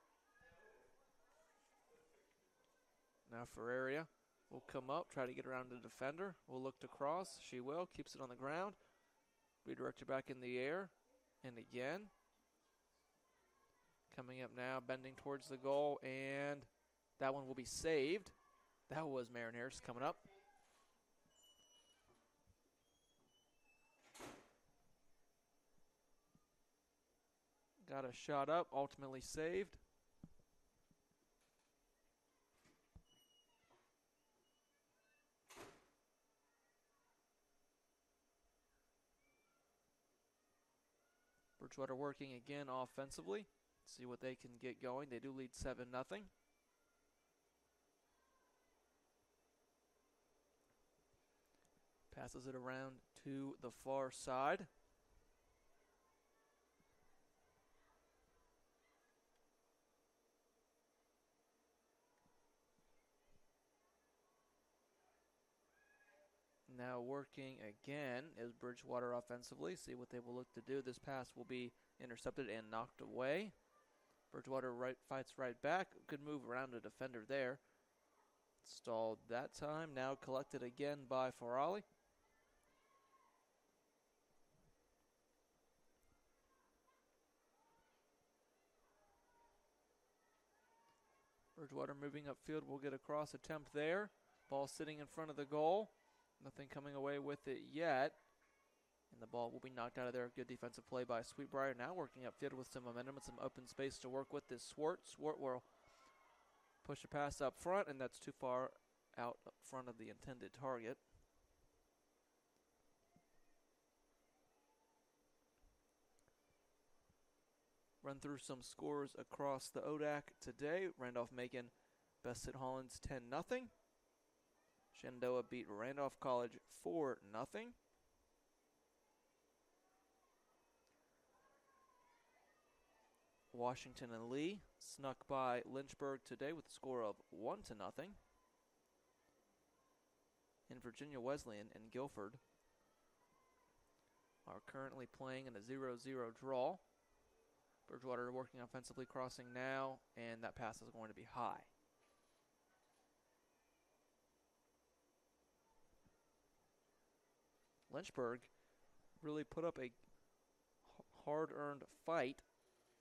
Now Ferreira will come up, try to get around the defender. Will look to cross. She will. Keeps it on the ground. Redirected back in the air. And again. Coming up now, bending towards the goal. And that one will be saved. That was Marin Harris coming up. Got a shot up, ultimately saved. Bridgewater working again offensively. See what they can get going. They do lead 7-0. Passes it around to the far side. Now working again is Bridgewater offensively. See what they will look to do. This pass will be intercepted and knocked away. Bridgewater fights right back. Good move around the defender there. Stalled that time. Now collected again by Farali. Bridgewater moving upfield will get a cross attempt there. Ball sitting in front of the goal. Nothing coming away with it yet. And the ball will be knocked out of there. Good defensive play by Sweet Briar. Now working upfield with some momentum and some open space to work with this Swart. Swart will push a pass up front, and that's too far out front of the intended target. Run through some scores across the ODAC today. Randolph-Macon bested Hollins 10-0. Shenandoah beat Randolph College 4-0. Washington and Lee snuck by Lynchburg today with a score of 1-0. And Virginia Wesleyan and Guilford are currently playing in a 0-0 draw. Bridgewater working offensively, crossing now, and that pass is going to be high. Lynchburg really put up a hard-earned fight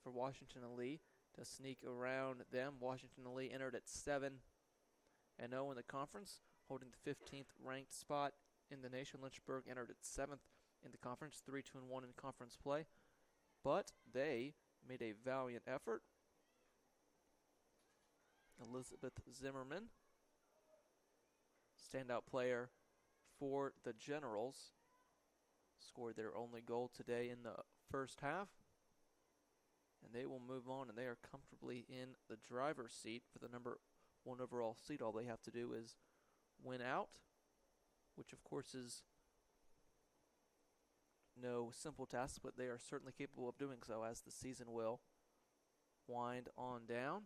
for Washington and Lee to sneak around them. Washington and Lee entered at 7-0 in the conference, holding the 15th ranked spot in the nation. Lynchburg entered at 7th in the conference, 3-2-1 in conference play. But they made a valiant effort. Elizabeth Zimmerman, standout player for the Generals, scored their only goal today in the first half. And they will move on, and they are comfortably in the driver's seat for the number 1 overall seed. All they have to do is win out, which of course is no simple task, but they are certainly capable of doing so as the season will wind on down.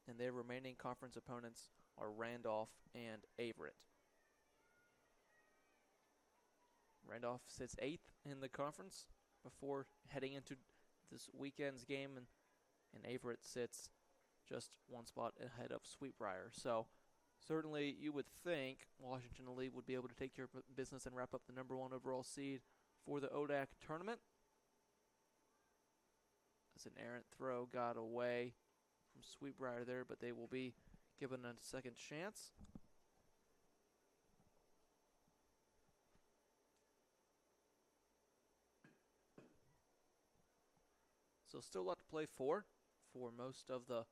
And their remaining conference opponents are Randolph and Averett. Randolph sits 8th in the conference before heading into this weekend's game, and Averett sits just one spot ahead of Sweet Briar. So certainly you would think Washington and Lee would be able to take care of business and wrap up the number 1 overall seed for the ODAC tournament. As an errant throw got away from Sweet Briar there, but they will be given a second chance. So still a lot to play for most of the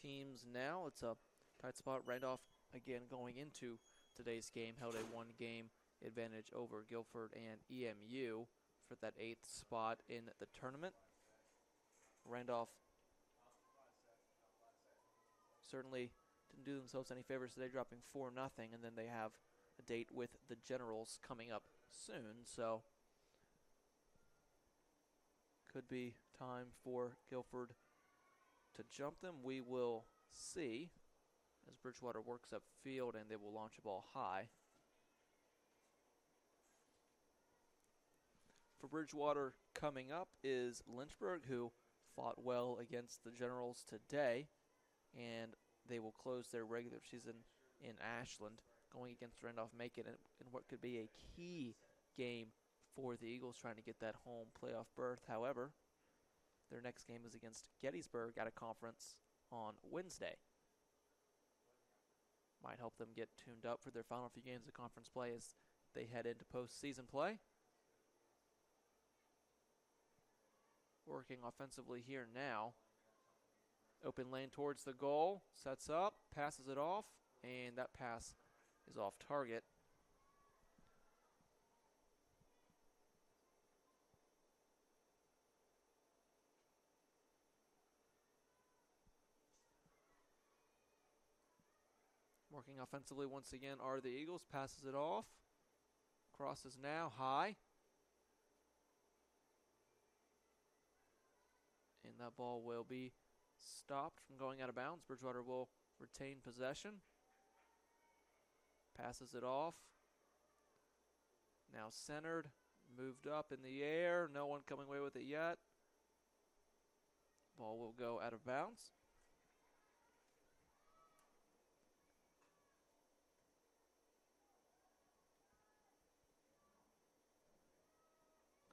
teams now. It's a tight spot. Randolph, again, going into today's game, held a 1-game advantage over Guilford and EMU for that 8th spot in the tournament. Randolph certainly didn't do themselves any favors today, dropping 4-0, and then they have a date with the Generals coming up soon, so could be time for Guilford to jump them. We will see as Bridgewater works upfield, and they will launch a ball high. For Bridgewater coming up is Lynchburg, who fought well against the Generals today, and they will close their regular season in Ashland, going against Randolph-Macon in what could be a key game for the Eagles, trying to get that home playoff berth. However, their next game is against Gettysburg at a conference on Wednesday. Might help them get tuned up for their final few games of conference play as they head into postseason play. Working offensively here now. Open lane towards the goal, sets up, passes it off, and that pass is off target. Working offensively once again are the Eagles. Passes it off. Crosses now high. And that ball will be stopped from going out of bounds. Bridgewater will retain possession. Passes it off. Now centered. Moved up in the air. No one coming away with it yet. Ball will go out of bounds.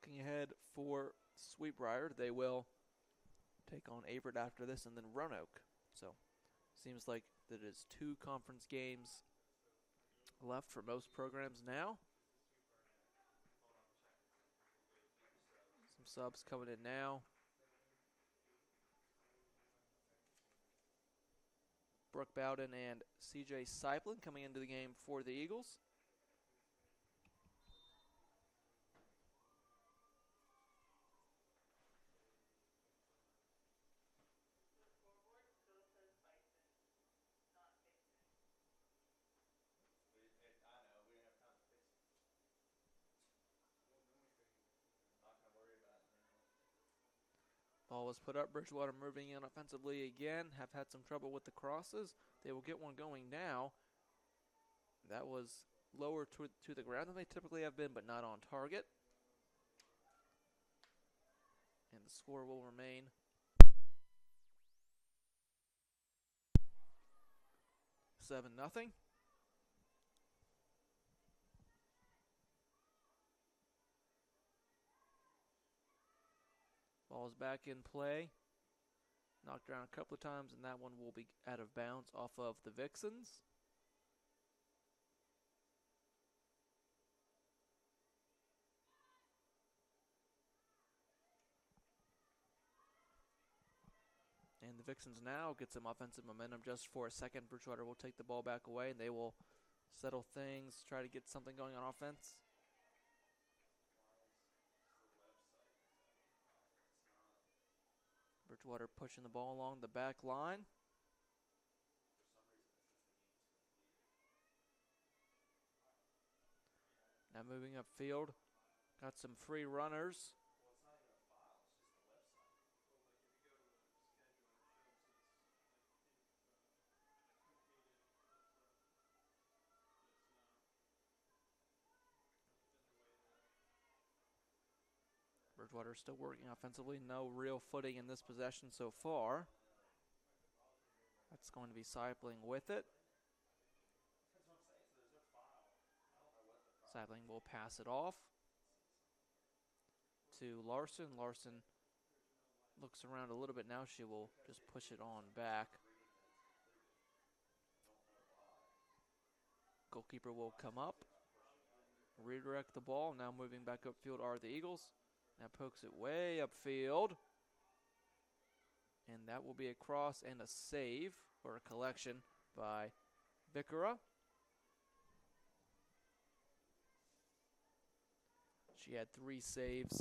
Looking ahead for Sweet Briar, they will take on Averett after this and then Roanoke. So seems like that is 2 conference games left for most programs now. Some subs coming in now. Brooke Bowden and CJ Seiplin coming into the game for the Eagles. Ball was put up. Bridgewater moving in offensively again. Have had some trouble with the crosses. They will get one going now. That was lower to the ground than they typically have been, but not on target. And the score will remain 7-0. Ball's back in play. Knocked around a couple of times, and that one will be out of bounds off of the Vixens. And the Vixens now get some offensive momentum just for a second. Bridgewater will take the ball back away, and they will settle things, try to get something going on offense. Bridgewater pushing the ball along the back line. Now moving upfield. Got some free runners. Bridgewater still working offensively. No real footing in this possession so far. That's going to be Seipling with it. Seipling will pass it off to Larson. Larson looks around a little bit now. She will just push it on back. Goalkeeper will come up, redirect the ball. Now moving back upfield are the Eagles. Now pokes it way upfield. And that will be a cross and a save, or a collection, by Vicara. She had 3 saves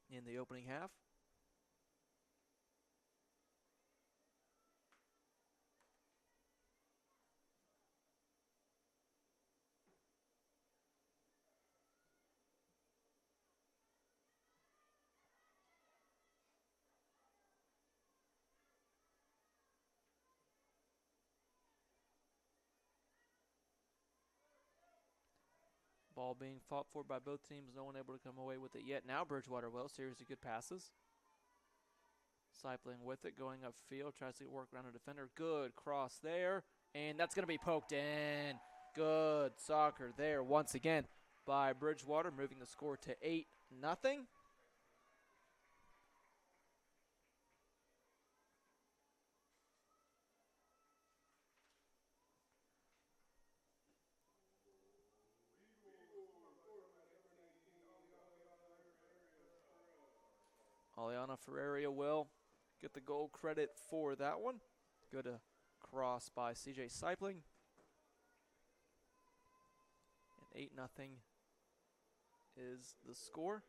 in the opening half. Ball being fought for by both teams. No one able to come away with it yet. Now Bridgewater will. Series of good passes. Seipling with it, going upfield. Tries to work around a defender. Good cross there. And that's going to be poked in. Good soccer there once again by Bridgewater, moving the score to 8-0. Aliana Ferreira will get the goal credit for that one. Good cross by CJ Seipling. And 8-0 is the score.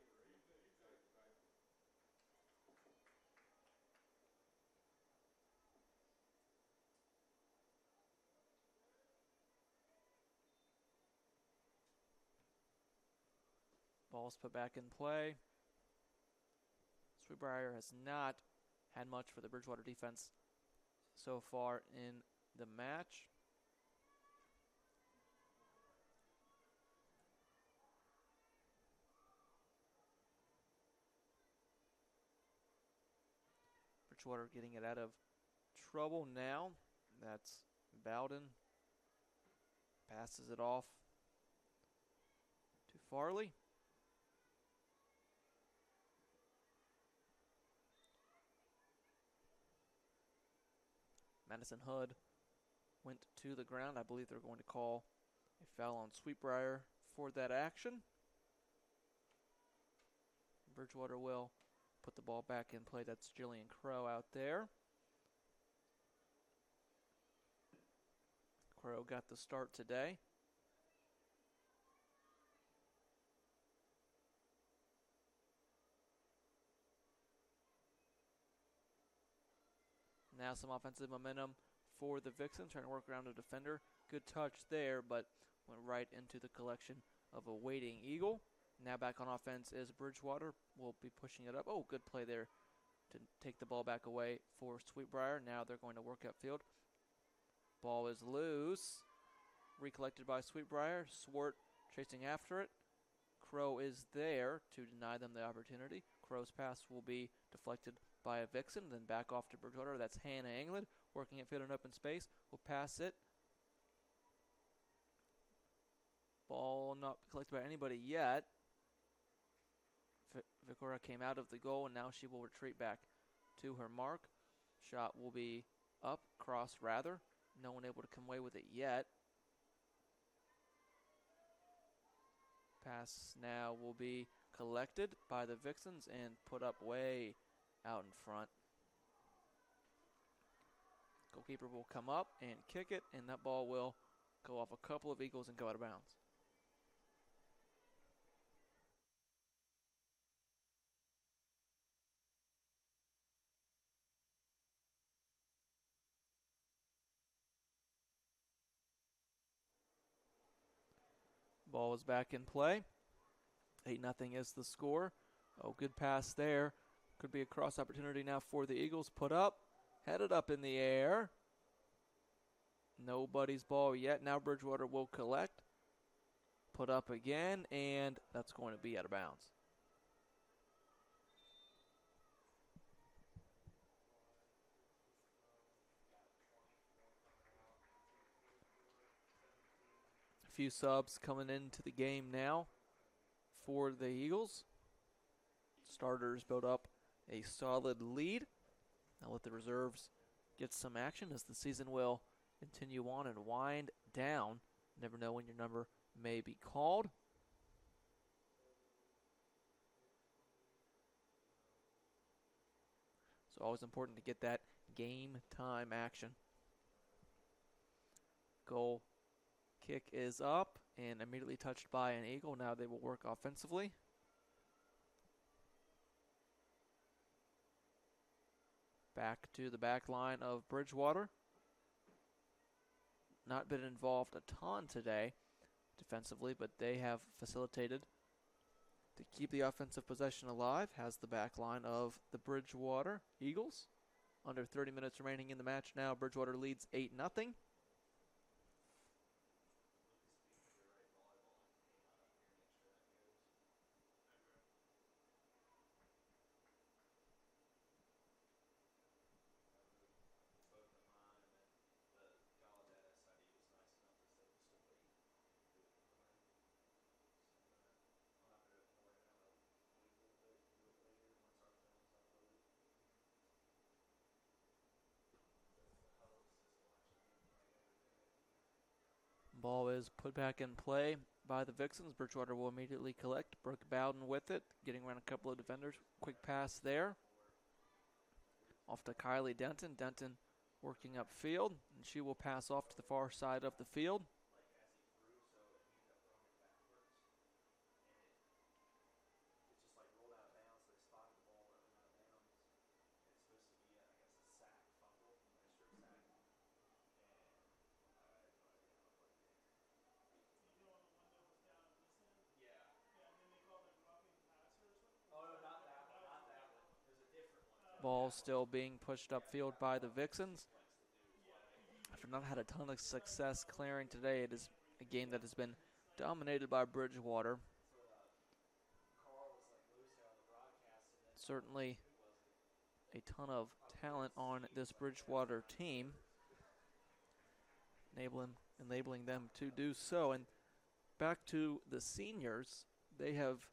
Ball's put back in play. Sweet Briar has not had much for the Bridgewater defense so far in the match. Bridgewater getting it out of trouble now. That's Bowden. Passes it off to Farley. Madison Hood went to the ground. I believe they're going to call a foul on Sweet Briar for that action. Bridgewater will put the ball back in play. That's Jillian Crow out there. Crow got the start today. Now some offensive momentum for the Vixens, trying to work around a defender. Good touch there, but went right into the collection of a waiting Eagle. Now back on offense is Bridgewater. Will be pushing it up. Oh, good play there to take the ball back away for Sweet Briar. Now they're going to work upfield. Ball is loose. Recollected by Sweet Briar. Swart chasing after it. Crow is there to deny them the opportunity. Crow's pass will be deflected by a Vixen, then back off to Bridgewater. That's Hannah England working at field in open space. Will pass it. Ball not collected by anybody yet. Victoria came out of the goal, and now she will retreat back to her mark. Shot will be up, cross rather. No one able to come away with it yet. Pass now will be collected by the Vixens and put up way out in front. Goalkeeper will come up and kick it, and that ball will go off a couple of Eagles and go out of bounds. Ball is back in play. 8-0 is the score. Oh, good pass there. Could be a cross opportunity now for the Eagles. Put up, headed up in the air. Nobody's ball yet. Now Bridgewater will collect. Put up again, and that's going to be out of bounds. A few subs coming into the game now for the Eagles. Starters build up a solid lead. Now let the reserves get some action as the season will continue on and wind down. Never know when your number may be called. So always important to get that game time action. Goal kick is up and immediately touched by an Eagle. Now they will work offensively. Back to the back line of Bridgewater. Not been involved a ton today defensively, but they have facilitated to keep the offensive possession alive. Has the back line of the Bridgewater Eagles. Under 30 minutes remaining in the match now. Bridgewater leads 8-0. Ball is put back in play by the Vixens. Bridgewater will immediately collect. Brooke Bowden with it, getting around a couple of defenders. Quick pass there. Off to Kylie Denton. Denton working upfield, and she will pass off to the far side of the field. Ball still being pushed upfield by the Vixens. After not had a ton of success clearing today, it is a game that has been dominated by Bridgewater. Certainly a ton of talent on this Bridgewater team, enabling them to do so. And back to the seniors, they have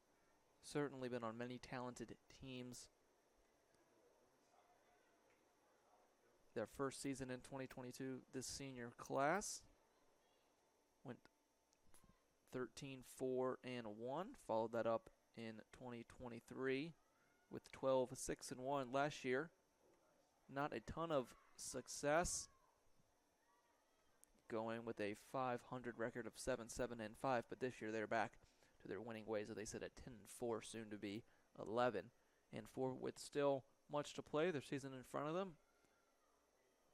certainly been on many talented teams. Their first season in 2022, this senior class went 13-4-1. Followed that up in 2023 with 12-6-1 last year. Not a ton of success, going with a 500 record of 7-7-5. But this year they're back to their winning ways, as they sit at 10-4, soon to be 11-4, with still much to play. Their season in front of them.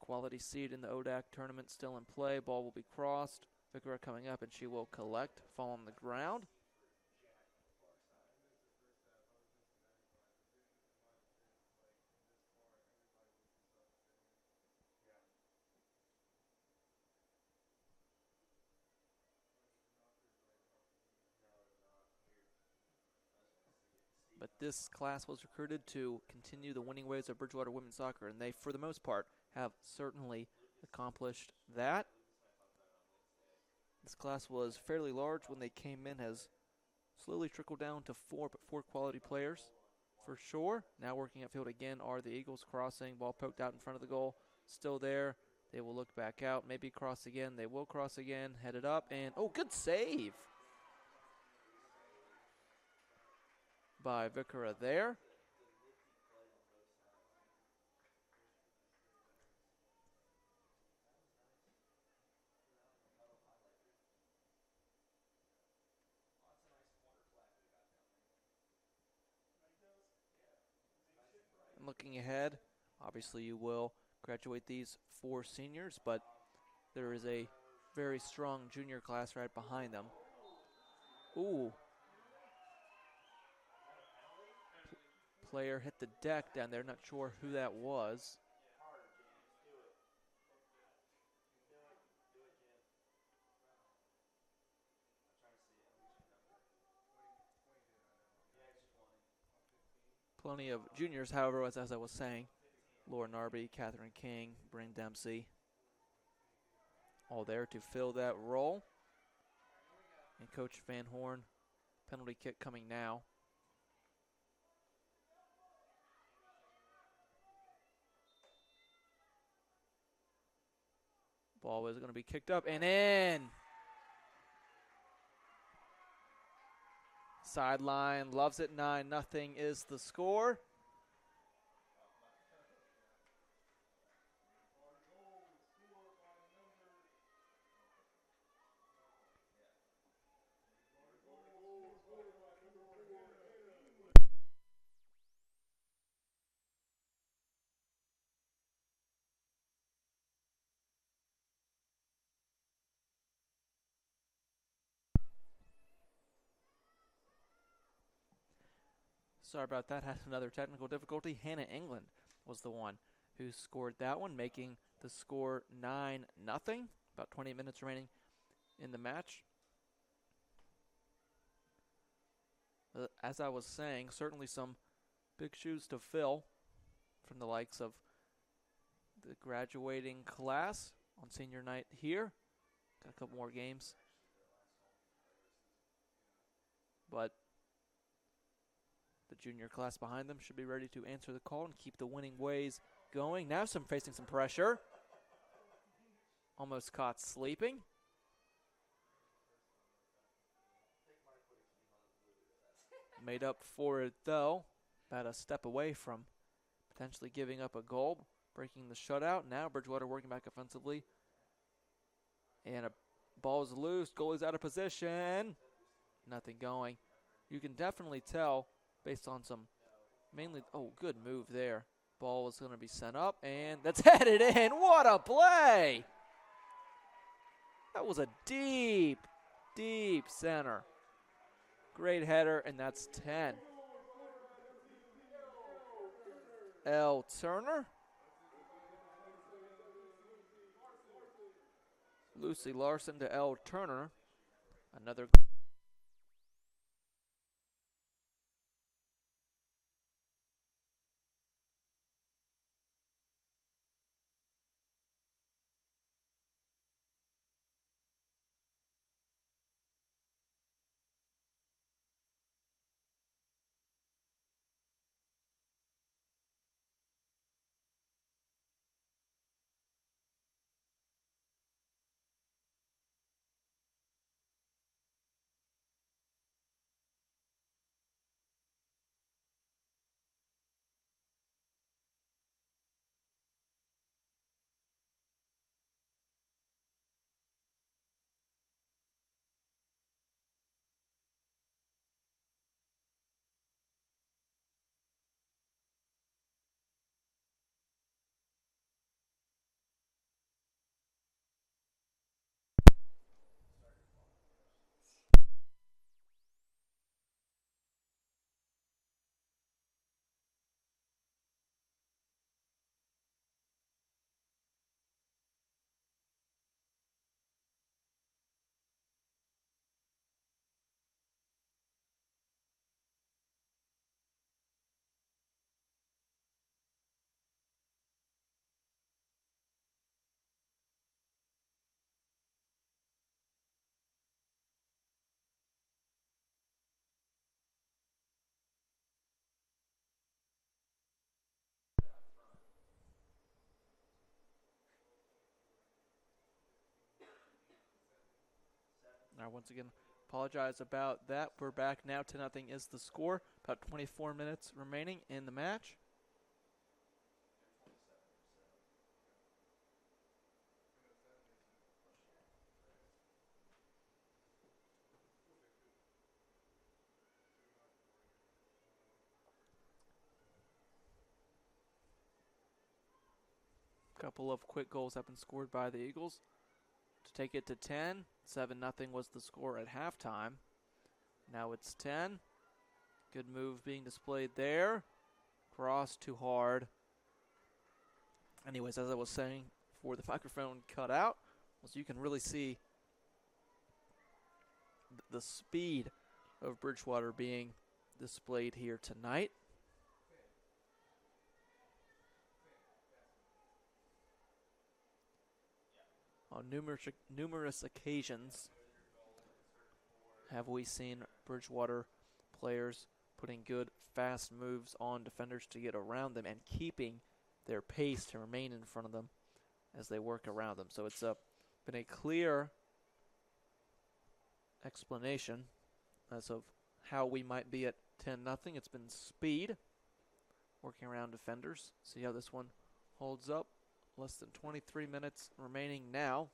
Quality seed in the ODAC tournament still in play. Ball will be crossed. Victoria coming up, and she will collect, fall on the ground. But this class was recruited to continue the winning ways of Bridgewater women's soccer, and they, for the most part, have certainly accomplished that. This class was fairly large when they came in, has slowly trickled down to four, but four quality players for sure. Now working at field again are the Eagles. Crossing, ball poked out in front of the goal, still there. They will look back out, maybe cross again. They will cross again, headed up, and oh, good save by Vicara there. And looking ahead, obviously you will graduate these four seniors, but there is a very strong junior class right behind them. Ooh. Player hit the deck down there, not sure who that was. Plenty of juniors, however, as I was saying. Laura Narby, Catherine King, Bryn Dempsey, all there to fill that role. And Coach Van Horn, penalty kick coming now. Ball is going to be kicked up and in. Sideline loves it. 9-0 is the score. Sorry about that. Had another technical difficulty. Hannah England was the one who scored that one, making the score 9-0. About 20 minutes remaining in the match. As I was saying, certainly some big shoes to fill from the likes of the graduating class on senior night here. Got a couple more games. But the junior class behind them should be ready to answer the call and keep the winning ways going. Now facing some pressure. Almost caught sleeping. Made up for it, though. About a step away from potentially giving up a goal, breaking the shutout. Now Bridgewater working back offensively. And a ball is loose. Goalie's out of position. Nothing going. You can definitely tell based on some mainly, oh, good move there. Ball is going to be sent up, and that's headed in. What a play! That was a deep, deep center. Great header, and that's 10. L. Turner. Lucy Larson to L. Turner. Another Once again, apologize about that. We're back now. 10-0 is the score. About 24 minutes remaining in the match. A couple of quick goals have been scored by the Eagles to take it to 10. 7-0 was the score at halftime. Now it's 10. Good move being displayed there. Cross too hard. Anyways, as I was saying before the microphone cut out, so you can really see the speed of Bridgewater being displayed here tonight. On numerous occasions have we seen Bridgewater players putting good, fast moves on defenders to get around them and keeping their pace to remain in front of them as they work around them. So it's been a clear explanation as of how we might be at 10-0. It's been speed, working around defenders. See how this one holds up. Less than 23 minutes remaining now.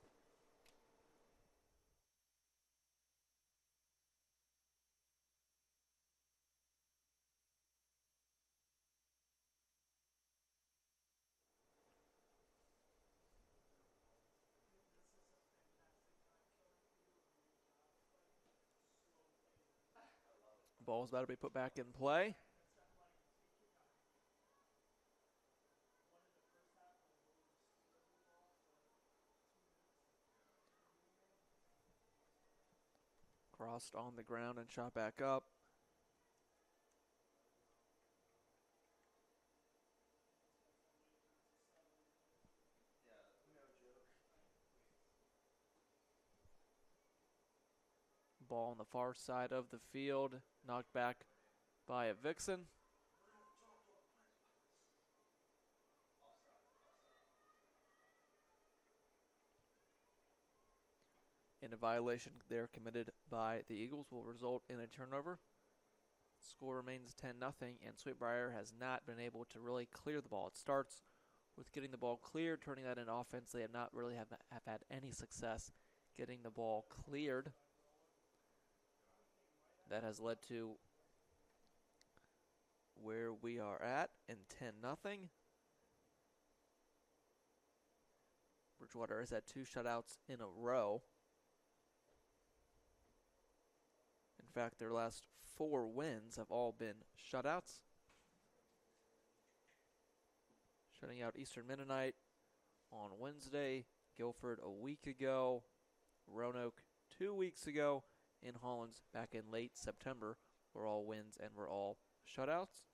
Ball's about to be put back in play. Crossed on the ground and shot back up. Ball on the far side of the field, knocked back by a Vixen. And a violation there committed by the Eagles will result in a turnover. Score remains 10-0, and Sweet Briar has not been able to really clear the ball. It starts with getting the ball cleared, turning that into offense. They have not really have had any success getting the ball cleared. That has led to where we are at in 10-0. Bridgewater has had 2 shutouts in a row. In fact, their last 4 wins have all been shutouts. Shutting out Eastern Mennonite on Wednesday, Guilford a week ago, Roanoke 2 weeks ago, and Hollins back in late September were all wins and were all shutouts.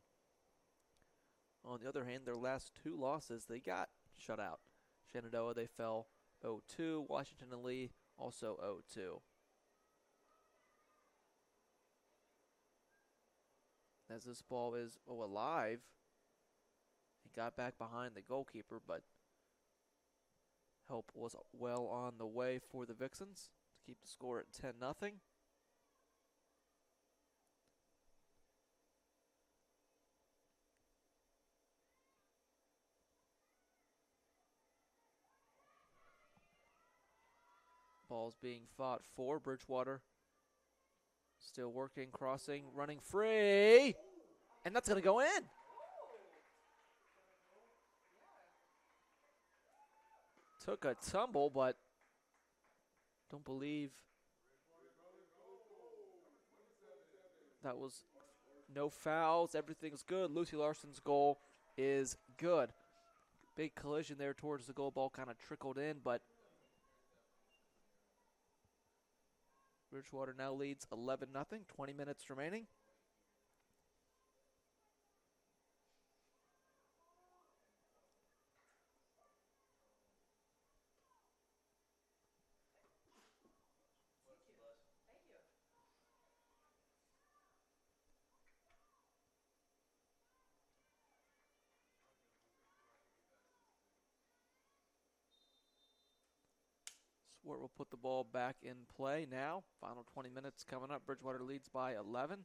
On the other hand, their last 2 losses, they got shut out. Shenandoah, they fell 0-2. Washington and Lee also 0-2. As this ball is alive, he got back behind the goalkeeper, but help was well on the way for the Vixens to keep the score at 10-0. Ball's being fought for. Bridgewater still working, crossing, running free. And that's going to go in. Took a tumble, but don't believe that was no fouls. Everything's good. Lucy Larson's goal is good. Big collision there towards the goal. Ball kind of trickled in, but Bridgewater now leads 11-0, 20 minutes remaining. Where we'll put the ball back in play now. Final 20 minutes coming up. Bridgewater leads by 11.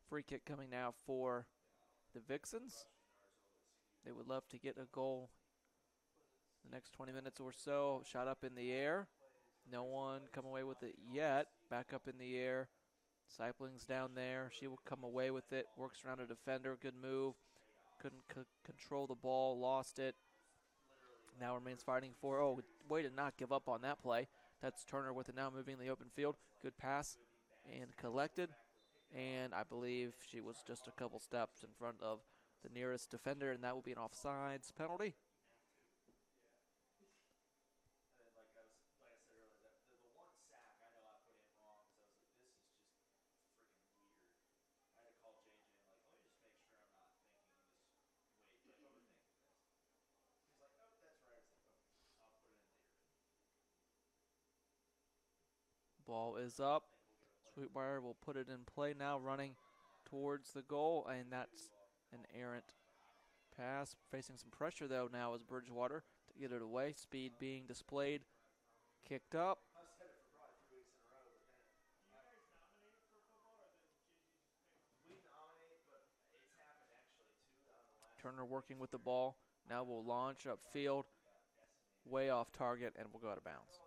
Free kick coming now for the Vixens. They would love to get a goal the next 20 minutes or so. Shot up in the air. No one come away with it yet. Back up in the air. Cypling's down there. She will come away with it. Works around a defender. Good move. Couldn't control the ball. Lost it. Now remains fighting for. Oh, way to not give up on that play. That's Turner with it now moving in the open field. Good pass and collected. And I believe she was just a couple steps in front of the nearest defender, and that will be an offsides penalty. Ball is up. Sweet Briar will put it in play now, running towards the goal, and that's an errant pass. Facing some pressure, though, now is Bridgewater to get it away. Speed being displayed. Kicked up. Turner working with the ball. Now will launch upfield. Way off target, and will go out of bounds.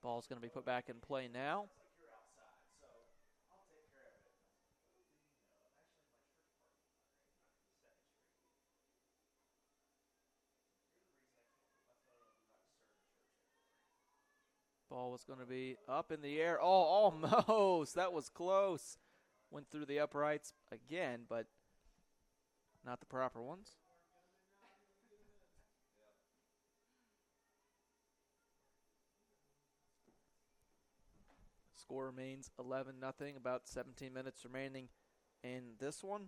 Ball's going to be put back in play now. Ball was going to be up in the air. Oh, almost. That was close. Went through the uprights again, but not the proper ones. Score remains 11-0. About 17 minutes remaining in this one.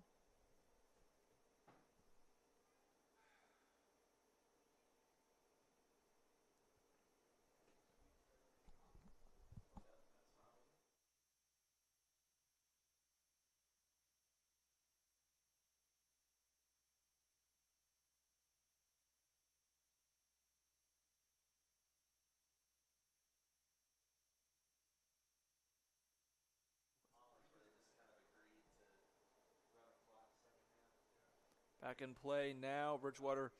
Back in play now. Bridgewater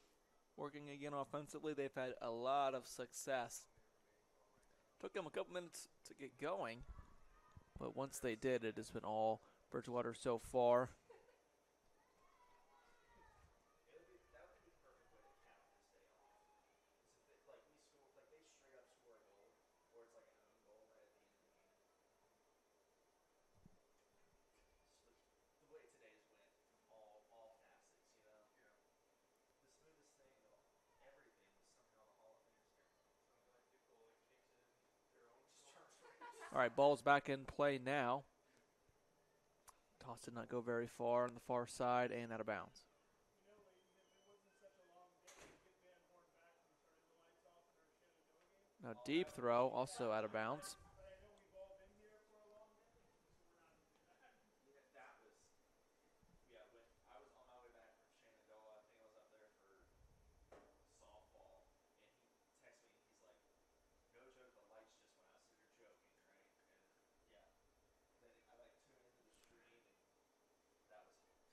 working again offensively. They've had a lot of success. Took them a couple minutes to get going, but once they did, it has been all Bridgewater so far. All right, ball's back in play now. Toss did not go very far on the far side and out of bounds. Now deep throw, also out of bounds.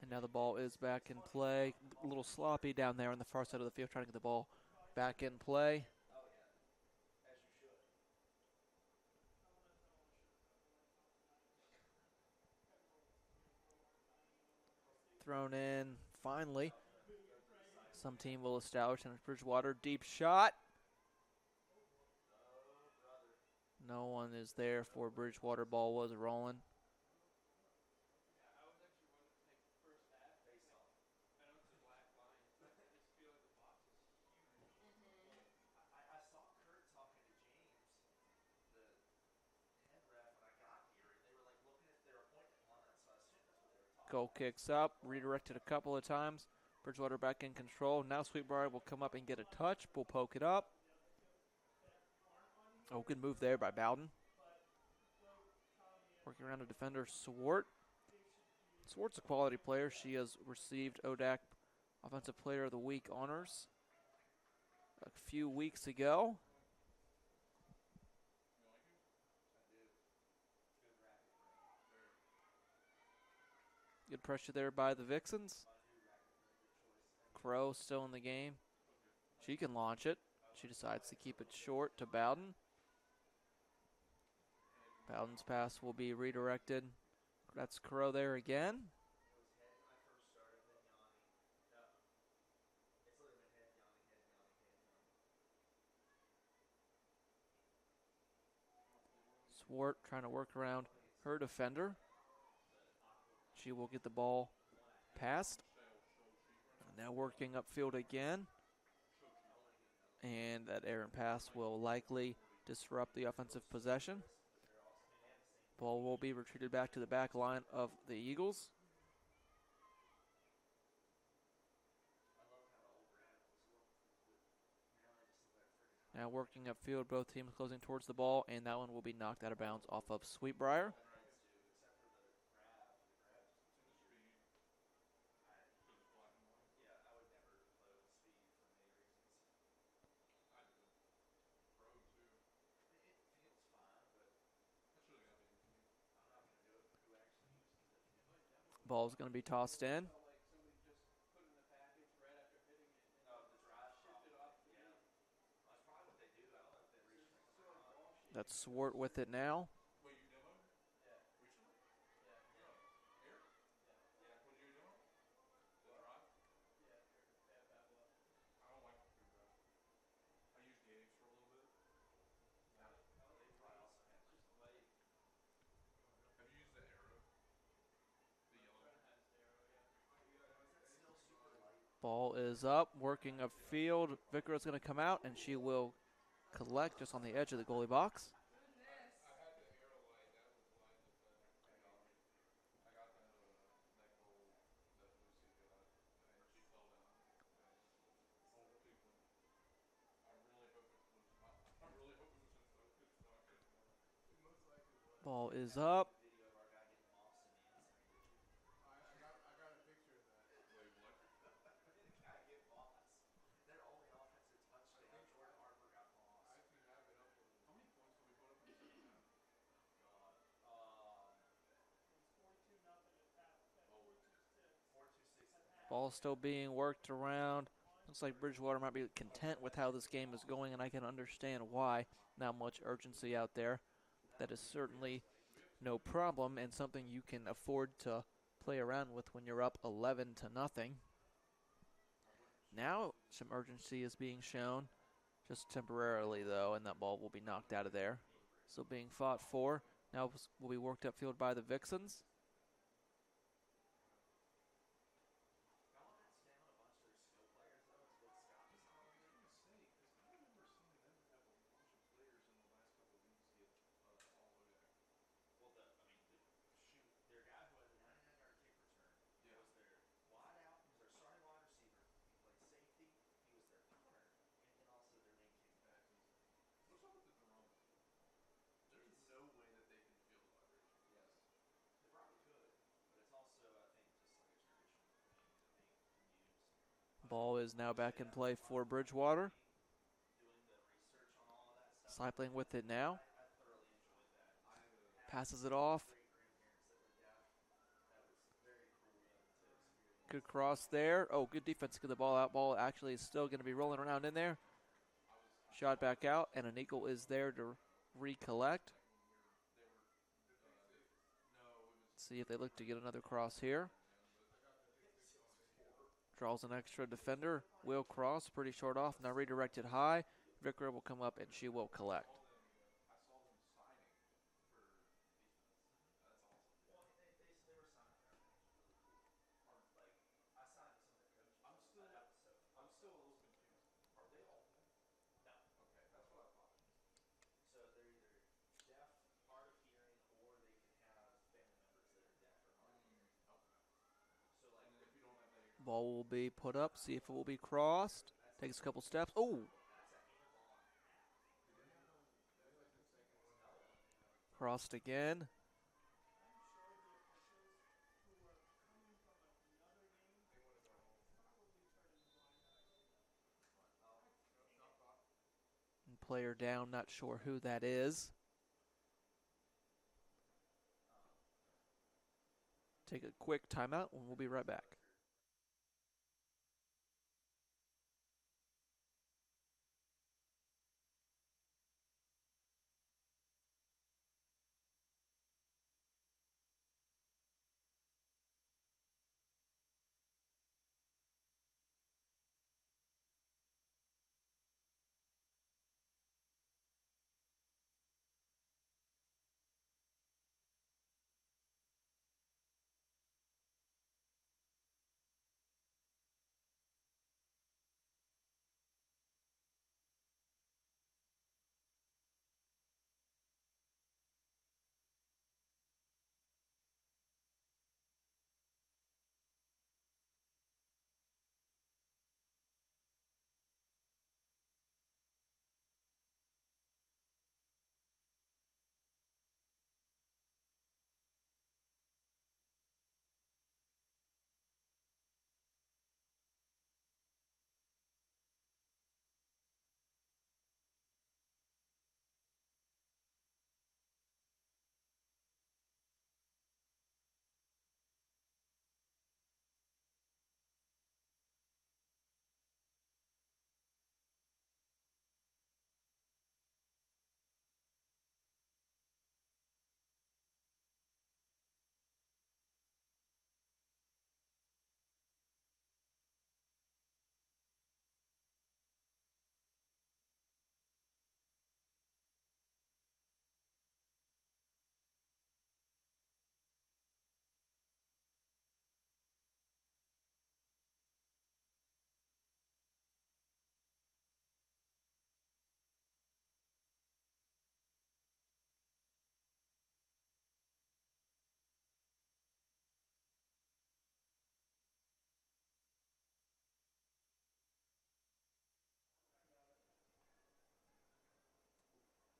And now the ball is back in play. A little sloppy down there on the far side of the field, trying to get the ball back in play. Thrown in, finally. Some team will establish in Bridgewater. Deep shot. No one is there for Bridgewater. Ball was rolling. Goal kicks up, redirected a couple of times. Bridgewater back in control. Now Sweet Briar will come up and get a touch. We'll poke it up. Oh, good move there by Bowden. Working around a defender, Swart. Swart's a quality player. She has received ODAC Offensive Player of the Week honors a few weeks ago. Good pressure there by the Vixens. Crow still in the game. She can launch it. She decides to keep it short to Bowden. Bowden's pass will be redirected. That's Crow there again. Swart trying to work around her defender. She will get the ball passed. Now working upfield again. And that errant pass will likely disrupt the offensive possession. Ball will be retreated back to the back line of the Eagles. Now working upfield, both teams closing towards the ball, and that one will be knocked out of bounds off of Sweet Briar. Ball is going to be tossed in. That's Swart with it now. Ball is up, working upfield. Vicker is going to come out, and she will collect just on the edge of the goalie box. Ball is up. Ball still being worked around. Looks like Bridgewater might be content with how this game is going, and I can understand why. Not much urgency out there. That is certainly no problem and something you can afford to play around with when you're up 11-0. Now some urgency is being shown, just temporarily though, and that ball will be knocked out of there. Still being fought for. Now will be worked upfield by the Vixens. Ball is now back in play for Bridgewater. Cycling with it now. Passes it off. Good cross there. Oh, good defense to get the ball out. Ball actually is still going to be rolling around in there. Shot back out, and an Eagle is there to recollect. See if they look to get another cross here. Draws an extra defender. Will cross, pretty short off. Now redirected high. Vicker will come up, and she will collect. Ball will be put up, see if it will be crossed. Takes a couple steps. Oh! Crossed again. And player down, not sure who that is. Take a quick timeout and we'll be right back.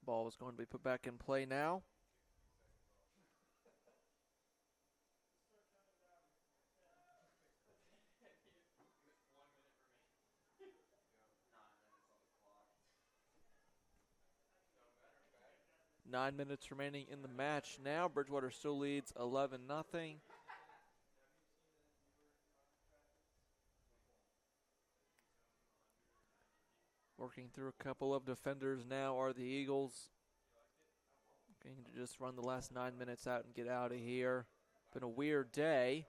Ball is going to be put back in play now. Nine minutes remaining in the match now. Bridgewater still leads 11-0. Working through a couple of defenders now are the Eagles. Looking to just run the last 9 minutes out and get out of here. Been a weird day.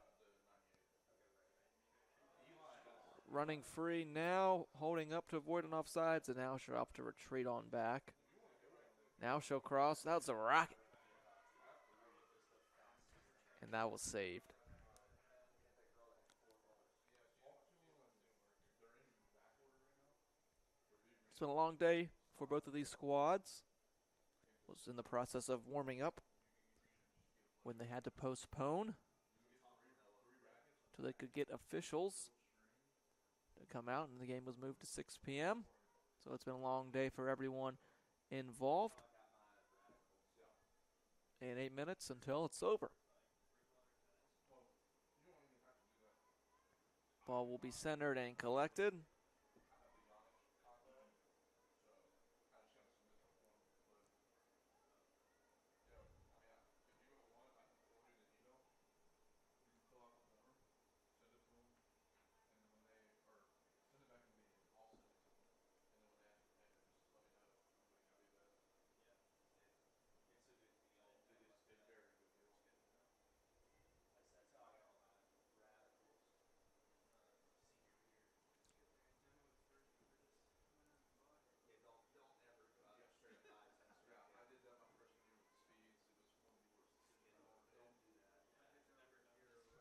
Running free now, holding up to avoid an offsides, and now she'll opt to retreat on back. Now she'll cross. That was a rocket. And that was saved. It's been a long day for both of these squads. Was in the process of warming up when they had to postpone till they could get officials to come out, and the game was moved to 6 p.m. So it's been a long day for everyone involved. And 8 minutes until it's over. Ball will be centered and collected.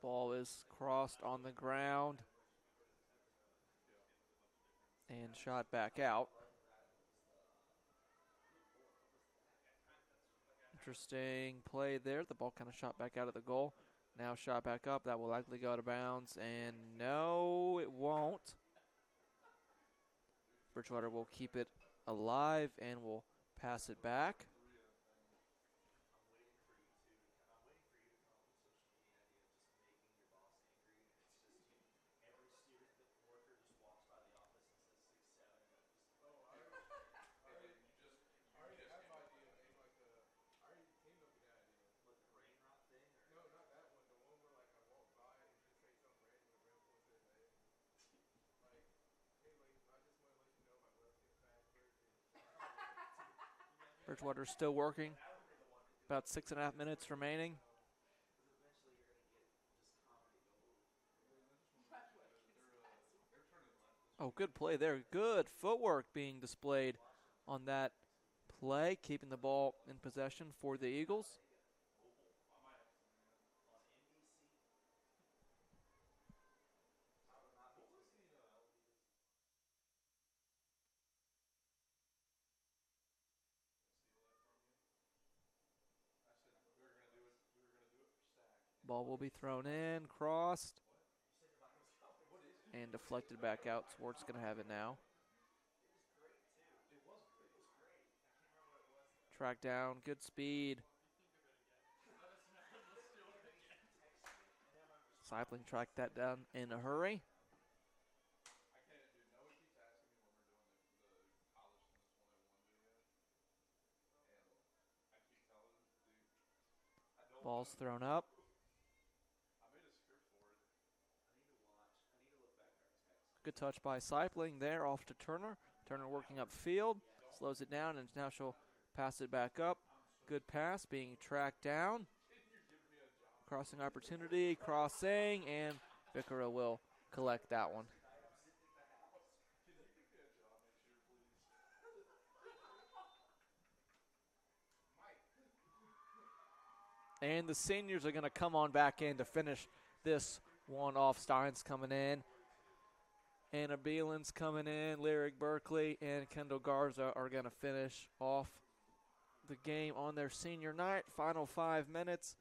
Ball is crossed on the ground and shot back out. Interesting play there. The ball kind of shot back out of the goal. Now shot back up. That will likely go out of bounds. And no, it won't. Bridgewater will keep it alive and will pass it back. Bridgewater still working. About 6.5 minutes remaining. Oh, good play there. Good footwork being displayed on that play, keeping the ball in possession for the Eagles. Ball will be thrown in, crossed, and deflected back out. Swartz going to have it now. Track down, good speed. Cycling tracked that down in a hurry. Ball's thrown up. Good touch by Cycling there off to Turner. Turner working upfield, slows it down, and now she'll pass it back up. Good pass being tracked down. Crossing opportunity, crossing, and Vicaro will collect that one. And the seniors are going to come on back in to finish this one off. Steins coming in. Anna Beelan's coming in. Lyric Berkeley and Kendall Garza are going to finish off the game on their senior night. Final 5 minutes.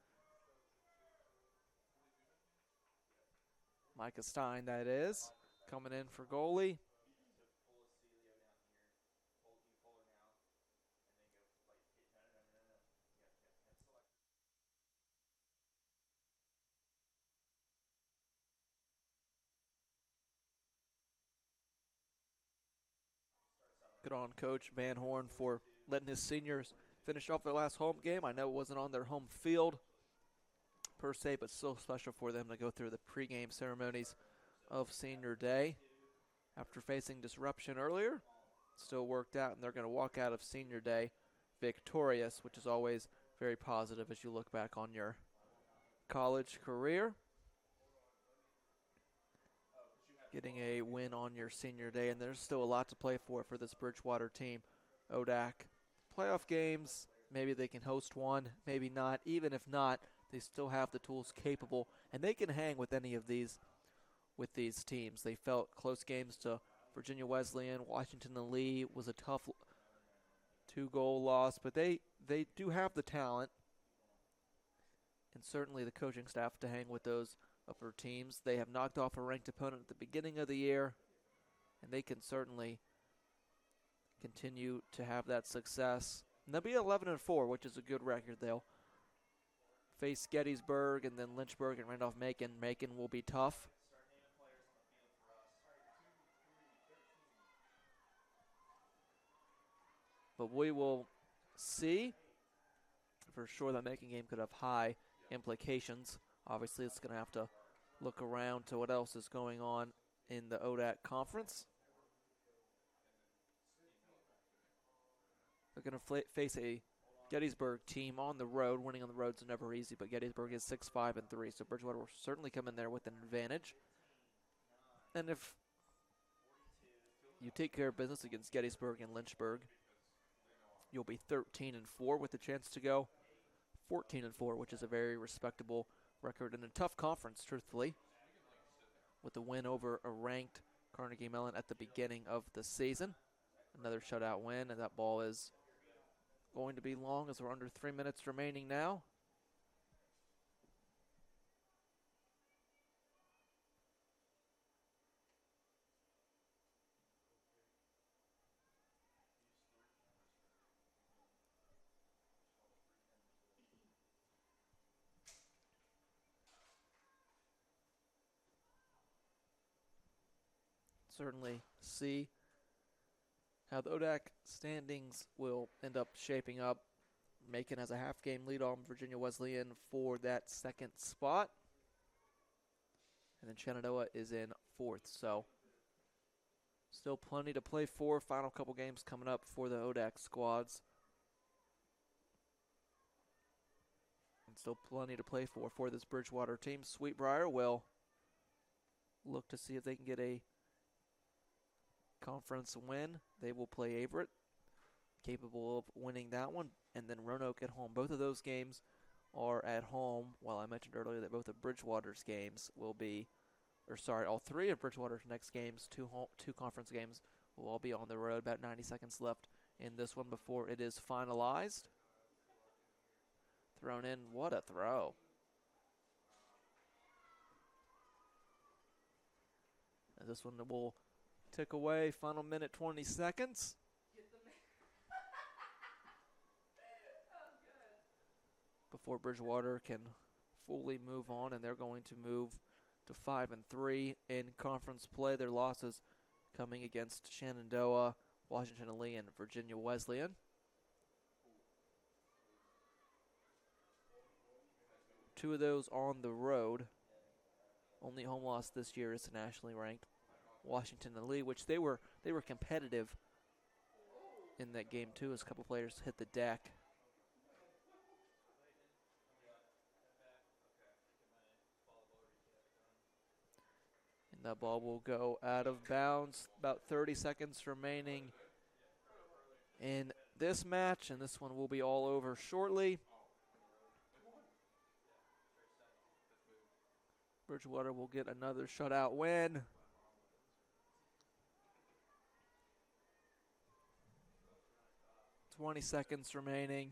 Micah Stein, that is, coming in for goalie. Good on Coach Van Horn for letting his seniors finish off their last home game. I know it wasn't on their home field per se, but still special for them to go through the pregame ceremonies of senior day. After facing disruption earlier, still worked out, and they're going to walk out of senior day victorious, which is always very positive as you look back on your college career. Getting a win on your senior day, and there's still a lot to play for this Bridgewater team. ODAC playoff games, maybe they can host one, maybe not. Even if not, they still have the tools capable, and they can hang with any of these with these teams. They felt close games to Virginia Wesleyan. Washington and Lee was a tough 2-goal loss, but they do have the talent and certainly the coaching staff to hang with those upper teams. They have knocked off a ranked opponent at the beginning of the year, and they can certainly continue to have that success. And they'll be 11-4, which is a good record. They'll face Gettysburg and then Lynchburg and Randolph-Macon. Macon will be tough. But we will see. For sure, that Macon game could have high implications. Obviously, it's going to have to look around to what else is going on in the ODAC conference. They're going to face a Gettysburg team on the road. Winning on the road is never easy, but Gettysburg is 6-5-3, so Bridgewater will certainly come in there with an advantage. And if you take care of business against Gettysburg and Lynchburg, you'll be 13-4 with a chance to go 14-4, which is a very respectable record in a tough conference, truthfully, with a win over a ranked Carnegie Mellon at the beginning of the season. Another shutout win, and that ball is going to be long as we're under 3 minutes remaining now. certainly see how the ODAC standings will end up shaping up. Macon has a half-game lead on Virginia Wesleyan for that second spot. And then Shenandoah is in fourth. So still plenty to play for. Final couple games coming up for the ODAC squads. And still plenty to play for this Bridgewater team. Sweet Briar will look to see if they can get a conference win. They will play Averett, capable of winning that one. And then Roanoke at home. Both of those games are at home, while I mentioned earlier that both of Bridgewater's games will be, all three of Bridgewater's next games, two conference games, will all be on the road. About 90 seconds left in this one before it is finalized. Thrown in, what a throw. And this one will tick away, final minute, 20 seconds. Before Bridgewater can fully move on, and they're going to move to 5-3 in conference play. Their losses coming against Shenandoah, Washington Lee, and Virginia Wesleyan. Two of those on the road. Only home loss this year is to nationally ranked Washington and Lee, which they were competitive in that game too, as a couple players hit the deck. And that ball will go out of bounds. About 30 seconds remaining in this match, and this one will be all over shortly. Bridgewater will get another shutout win. .20 seconds remaining.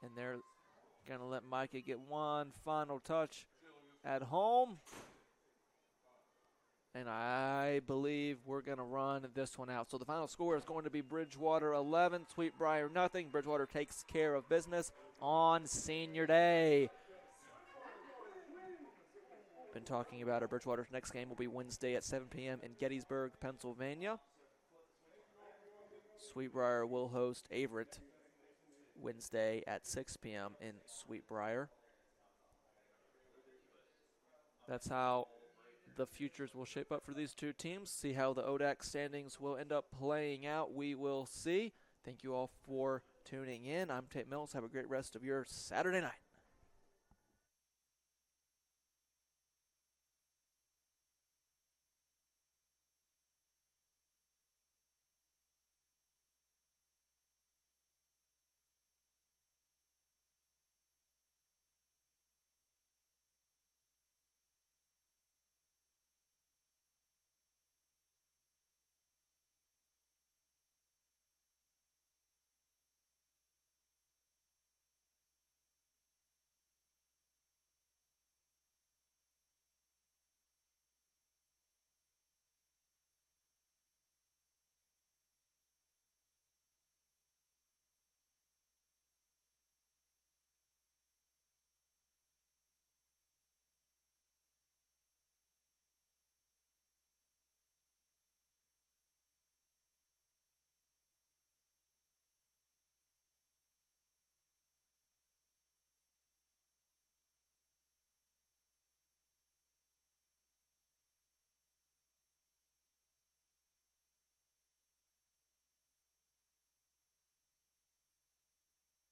And they're going to let Micah get one final touch at home. And I believe we're going to run this one out. So the final score is going to be Bridgewater 11, Sweet Briar nothing. Bridgewater takes care of business on Senior Day. Been talking about our Bridgewater's next game will be Wednesday at 7 p.m. in Gettysburg, Pennsylvania. Sweet Briar will host Averett Wednesday at 6 p.m. in Sweet Briar. That's how the futures will shape up for these two teams. See how the ODAC standings will end up playing out. We will see. Thank you all for tuning in. I'm Tate Mills. Have a great rest of your Saturday night.